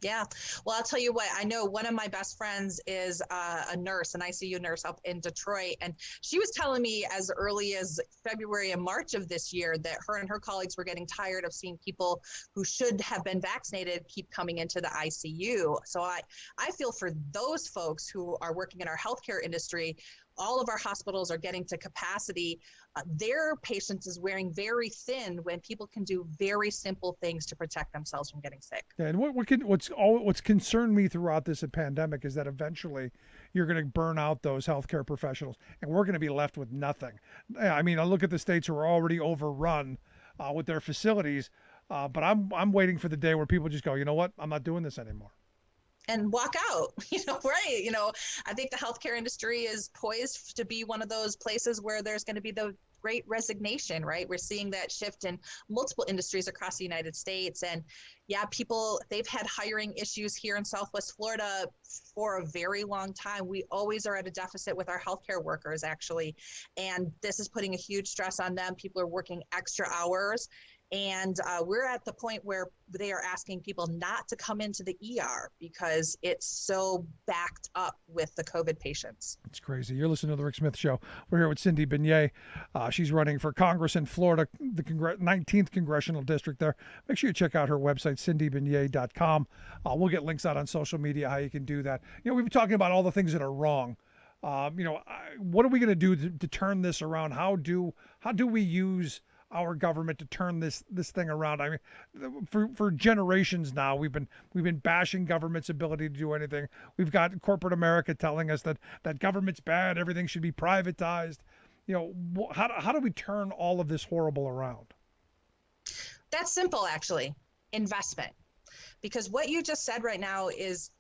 [SPEAKER 13] Yeah. Well, I'll tell you what, I know one of my best friends is a nurse, an ICU nurse up in Detroit. And she was telling me as early as February and March of this year that her and her colleagues were getting tired of seeing people who should have been vaccinated keep coming into the ICU. So I feel for those folks who are working in our healthcare industry. All of our hospitals are getting to capacity. Their patients is wearing very thin when people can do very simple things to protect themselves from getting sick.
[SPEAKER 3] Yeah, and what's concerned me throughout this pandemic is that eventually you're going to burn out those healthcare professionals, and we're going to be left with nothing. I mean, I look at the states who are already overrun with their facilities, but I'm waiting for the day where people just go, you know what, I'm not doing this anymore.
[SPEAKER 13] And walk out, right? I think the healthcare industry is poised to be one of those places where there's going to be the great resignation, right? We're seeing that shift in multiple industries across the United States. And yeah, they've had hiring issues here in Southwest Florida for a very long time. We always are at a deficit with our healthcare workers, actually. And this is putting a huge stress on them. People are working extra hours. And we're at the point where they are asking people not to come into the ER because it's so backed up with the COVID patients.
[SPEAKER 3] It's crazy. You're listening to The Rick Smith Show. We're here with Cindy Banyai. She's running for Congress in Florida, the 19th Congressional District there. Make sure you check out her website, cindybanyai.com. We'll get links out on social media how you can do that. We've been talking about all the things that are wrong. What are we going to do to turn this around? How do we use our government to turn this thing around? I mean, for generations now, we've been bashing government's ability to do anything. We've got corporate America telling us that government's bad, everything should be privatized. How do we turn all of this horrible around?
[SPEAKER 13] That's simple, actually. Investment. Because what you just said right now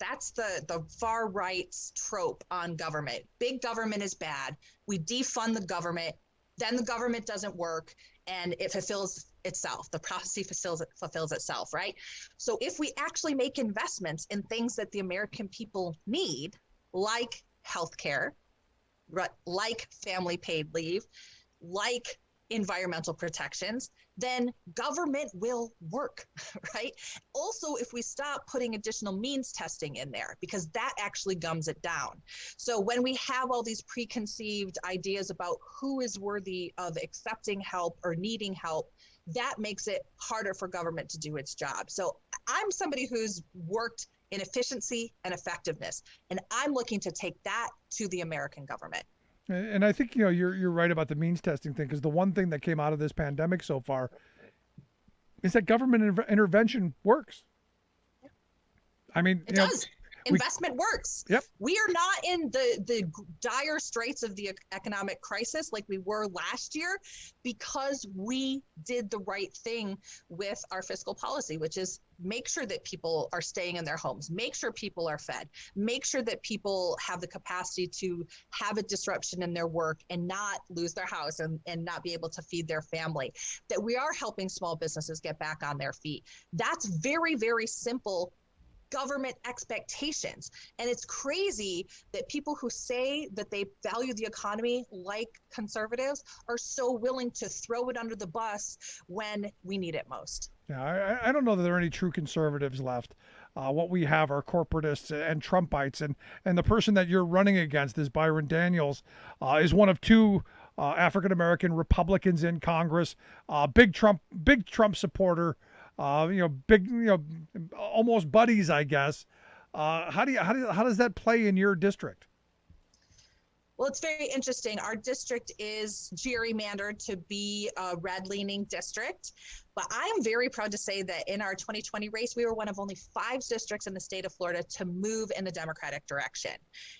[SPEAKER 13] that's the far right's trope on government. Big government is bad. We defund the government, then the government doesn't work, and it fulfills itself. The prophecy fulfills itself, right? So if we actually make investments in things that the American people need, like healthcare, like family paid leave, like environmental protections, then government will work, right? Also, if we stop putting additional means testing in there, because that actually gums it down. So when we have all these preconceived ideas about who is worthy of accepting help or needing help, that makes it harder for government to do its job. So I'm somebody who's worked in efficiency and effectiveness, and I'm looking to take that to the American government.
[SPEAKER 3] And I think, you're right about the means testing thing, because the one thing that came out of this pandemic so far is that government intervention works.
[SPEAKER 13] Yeah.
[SPEAKER 3] I mean,
[SPEAKER 13] it does. Investment works.
[SPEAKER 3] Yep.
[SPEAKER 13] We are not in the dire straits of the economic crisis like we were last year because we did the right thing with our fiscal policy, which is make sure that people are staying in their homes, make sure people are fed, make sure that people have the capacity to have a disruption in their work and not lose their house and not be able to feed their family, that we are helping small businesses get back on their feet. That's very, very simple government expectations. And it's crazy that people who say that they value the economy like conservatives are so willing to throw it under the bus when we need it most.
[SPEAKER 3] Yeah, I don't know that there are any true conservatives left. What we have are corporatists and Trumpites, and the person that you're running against is Byron Daniels, is one of two African-American Republicans in Congress, big Trump supporter, almost buddies, I guess. How does that play in your district?
[SPEAKER 13] Well, it's very interesting. Our district is gerrymandered to be a red-leaning district, but I am very proud to say that in our 2020 race, we were one of only 5 districts in the state of Florida to move in the Democratic direction.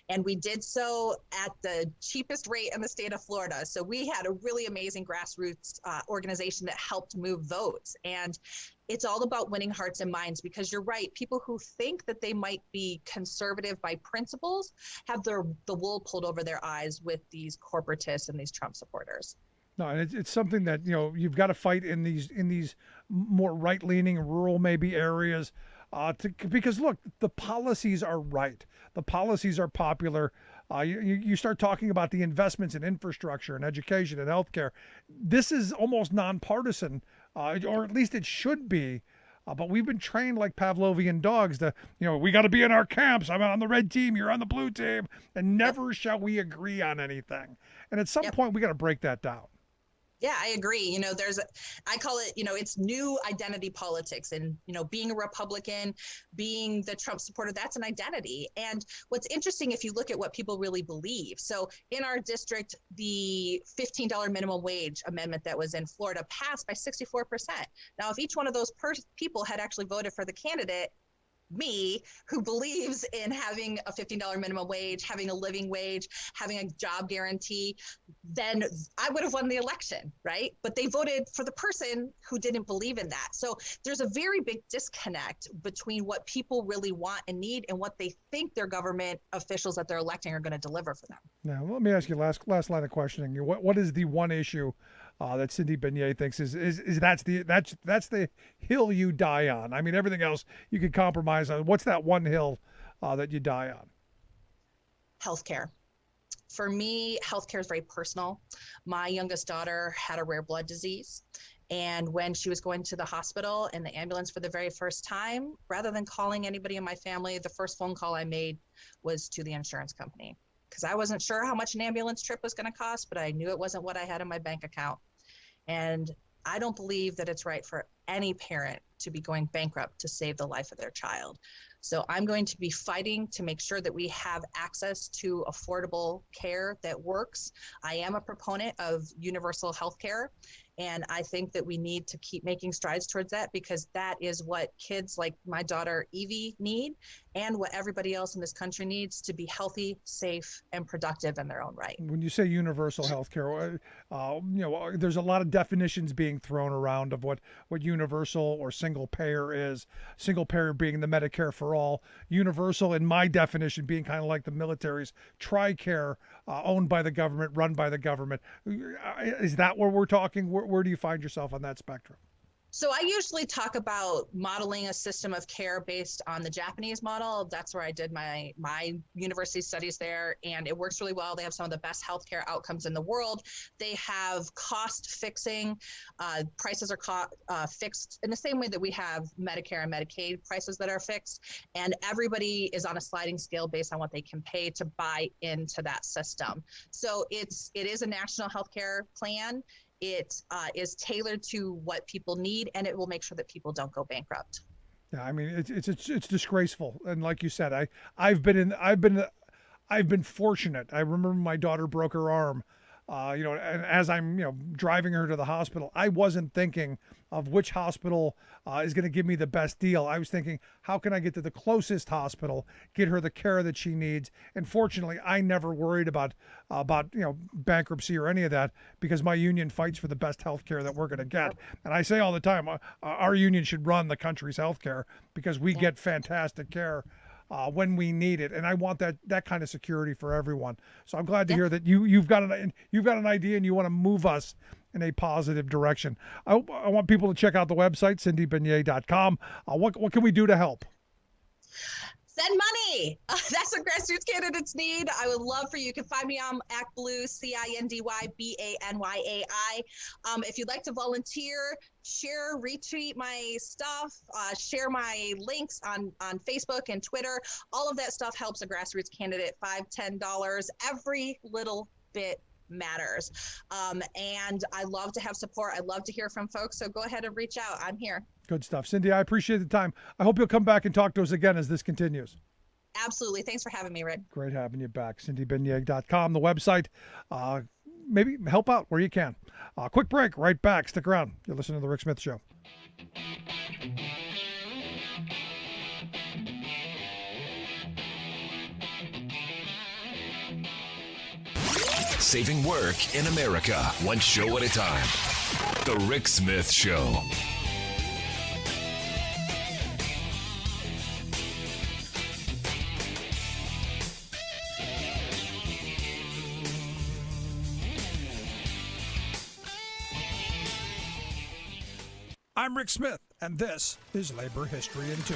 [SPEAKER 13] And we did so at the cheapest rate in the state of Florida. So we had a really amazing grassroots organization that helped move votes. And it's all about winning hearts and minds, because you're right. People who think that they might be conservative by principles have the wool pulled over their eyes with these corporatists and these Trump supporters.
[SPEAKER 3] No, and it's something that you've got to fight in these more right-leaning rural maybe areas, because look, the policies are right, the policies are popular. You start talking about the investments in infrastructure and education and healthcare. This is almost nonpartisan, or at least it should be. But we've been trained like Pavlovian dogs to, we got to be in our camps. I'm on the red team, you're on the blue team, and never shall we agree on anything. And at some point, we got to break that down.
[SPEAKER 13] Yeah, I agree. I call it, it's new identity politics, and, being a Republican, being the Trump supporter, that's an identity. And what's interesting, if you look at what people really believe. So in our district, the $15 minimum wage amendment that was in Florida passed by 64%. Now, if each one of those people had actually voted for the candidate, me, who believes in having a $15 minimum wage, having a living wage, having a job guarantee, then I would have won the election, right? But they voted for the person who didn't believe in that. So there's a very big disconnect between what people really want and need and what they think their government officials that they're electing are going to deliver for them.
[SPEAKER 3] Now, let me ask you last line of questioning. What is the one issue that Cindy Banyai thinks is that's the hill you die on? I mean, everything else you could compromise on. What's that one hill that you die on?
[SPEAKER 13] Healthcare. For me, healthcare is very personal. My youngest daughter had a rare blood disease. And when she was going to the hospital in the ambulance for the very first time, rather than calling anybody in my family, the first phone call I made was to the insurance company, because I wasn't sure how much an ambulance trip was going to cost, but I knew it wasn't what I had in my bank account. And I don't believe that it's right for any parent to be going bankrupt to save the life of their child. So I'm going to be fighting to make sure that we have access to affordable care that works. I am a proponent of universal health care, And I think that we need to keep making strides towards that, because that is what kids like my daughter Evie need, and what everybody else in this country needs to be healthy, safe, and productive in their own right.
[SPEAKER 3] When you say universal health care, there's a lot of definitions being thrown around of what universal or single payer is. Single payer being the Medicare for all. Universal, in my definition, being kind of like the military's TRICARE, owned by the government, run by the government. Is that where we're talking? Where do you find yourself on that spectrum?
[SPEAKER 13] So I usually talk about modeling a system of care based on the Japanese model. That's where I did my university studies there, and it works really well. They have some of the best healthcare outcomes in the world. They have cost fixing. Prices are fixed in the same way that we have Medicare and Medicaid prices that are fixed, and everybody is on a sliding scale based on what they can pay to buy into that system. So it is a national healthcare plan. It is tailored to what people need, and it will make sure that people don't go bankrupt.
[SPEAKER 3] Yeah, I mean it's disgraceful, and like you said, I've been fortunate. I remember my daughter broke her arm, and as I'm driving her to the hospital, I wasn't thinking of which hospital is going to give me the best deal. I was thinking, how can I get to the closest hospital, get her the care that she needs? And fortunately, I never worried about bankruptcy or any of that, because my union fights for the best health care that we're going to get. And I say all the time, our union should run the country's health care, because we get fantastic care when we need it, and I want that kind of security for everyone. So I'm glad to hear that you've got an idea and you want to move us in a positive direction. I want people to check out the website, cindybanyai.com. What can we do to help?
[SPEAKER 13] Send money. That's what grassroots candidates need. I would love for you. You can find me on ActBlue, CINDYBANYAI. If you'd like to volunteer, share, retweet my stuff, share my links on Facebook and Twitter. All of that stuff helps a grassroots candidate. $5, $10, every little bit matters. And I love to have support. I love to hear from folks. So go ahead and reach out. I'm here.
[SPEAKER 3] Good stuff. Cindy, I appreciate the time. I hope you'll come back and talk to us again as this continues.
[SPEAKER 13] Absolutely. Thanks for having me, Rick.
[SPEAKER 3] Great having you back. CindyBanyai.com, the website. Maybe help out where you can. Quick break. Right back. Stick around. You're listening to The Rick Smith Show.
[SPEAKER 2] Saving work in America, one show at a time. The Rick Smith Show.
[SPEAKER 3] I'm Rick Smith, and this is Labor History in 2.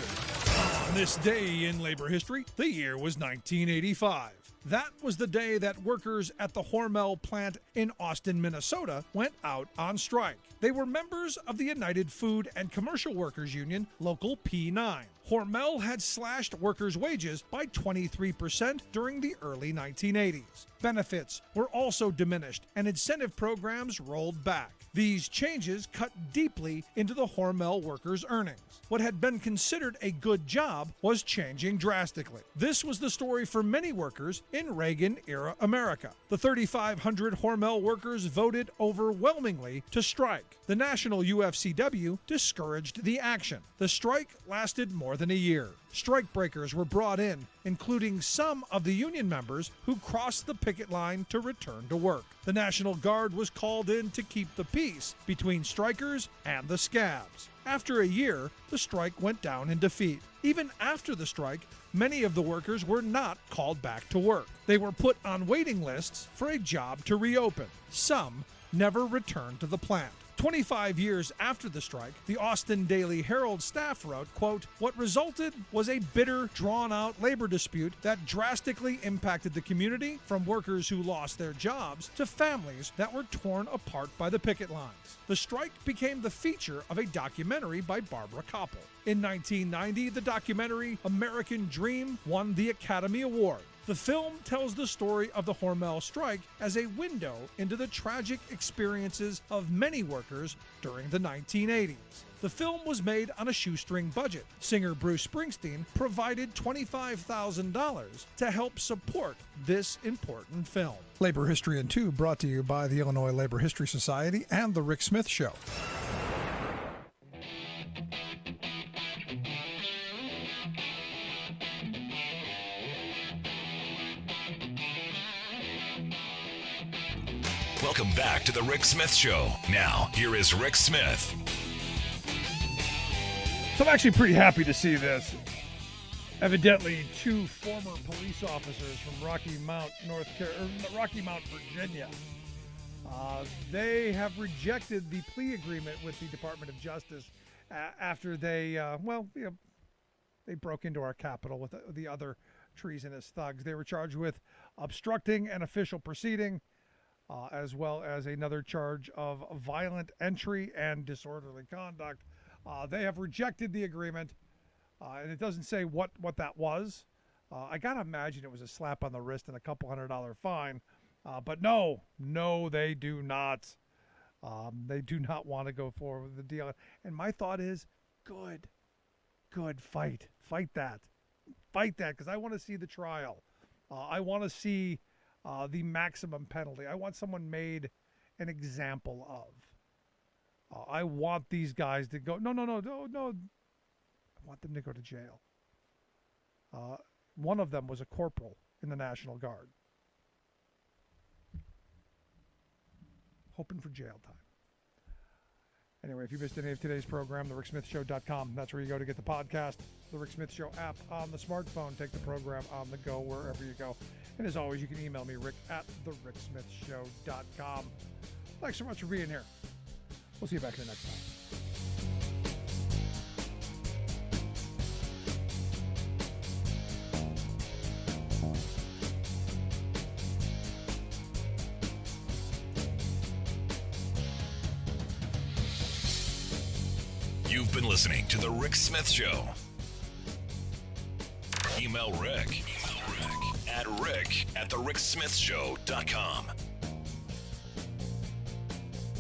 [SPEAKER 3] On this day in labor history, the year was 1985. That was the day that workers at the Hormel plant in Austin, Minnesota went out on strike. They were members of the United Food and Commercial Workers Union, Local P9. Hormel had slashed workers' wages by 23% during the early 1980s. Benefits were also diminished and incentive programs rolled back. These changes cut deeply into the Hormel workers' earnings. What had been considered a good job was changing drastically. This was the story for many workers in Reagan-era America. The 3,500 Hormel workers voted overwhelmingly to strike. The National UFCW discouraged the action. The strike lasted more than a year. Strikebreakers were brought in, including some of the union members who crossed the picket line to return to work. The National Guard was called in to keep the peace between strikers and the scabs. After a year, the strike went down in defeat. Even after the strike, many of the workers were not called back to work. They were put on waiting lists for a job to reopen. Some never returned to the plant. 25 years after the strike, the Austin Daily Herald staff wrote, quote, "What resulted was a bitter, drawn-out labor dispute that drastically impacted the community, from workers who lost their jobs to families that were torn apart by the picket lines." The strike became the feature of a documentary by Barbara Koppel. In 1990, the documentary American Dream won the Academy Award. The film tells the story of the Hormel strike as a window into the tragic experiences of many workers during the 1980s. The film was made on a shoestring budget. Singer Bruce Springsteen provided $25,000 to help support this important film. Labor History in 2 brought to you by the Illinois Labor History Society and The Rick Smith Show.
[SPEAKER 2] Welcome back to the Rick Smith Show. Now, here is Rick Smith.
[SPEAKER 3] So I'm actually pretty happy to see this. Evidently, 2 former police officers from Rocky Mount, Virginia, they have rejected the plea agreement with the Department of Justice after they, they broke into our Capitol with the other treasonous thugs. They were charged with obstructing an official proceeding, as well as another charge of violent entry and disorderly conduct. They have rejected the agreement, and it doesn't say what that was. I got to imagine it was a slap on the wrist and a couple $100 fine. But no, they do not. They do not want to go forward with the deal. And my thought is, good, fight that, because I want to see the trial. I want to see the maximum penalty. I want someone made an example of. I want these guys to go. No. I want them to go to jail. One of them was a corporal in the National Guard. Hoping for jail time. Anyway, if you missed any of today's program, thericksmithshow.com. That's where you go to get the podcast. The Rick Smith Show app on the smartphone. Take the program on the go wherever you go. And as always, you can email me, rick@thericksmithshow.com. Thanks so much for being here. We'll see you back here next time.
[SPEAKER 2] You've been listening to The Rick Smith Show. Email Rick at rick@thericksmithshow.com.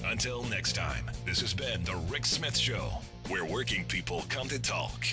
[SPEAKER 2] Until next time, this has been The Rick Smith Show, where working people come to talk.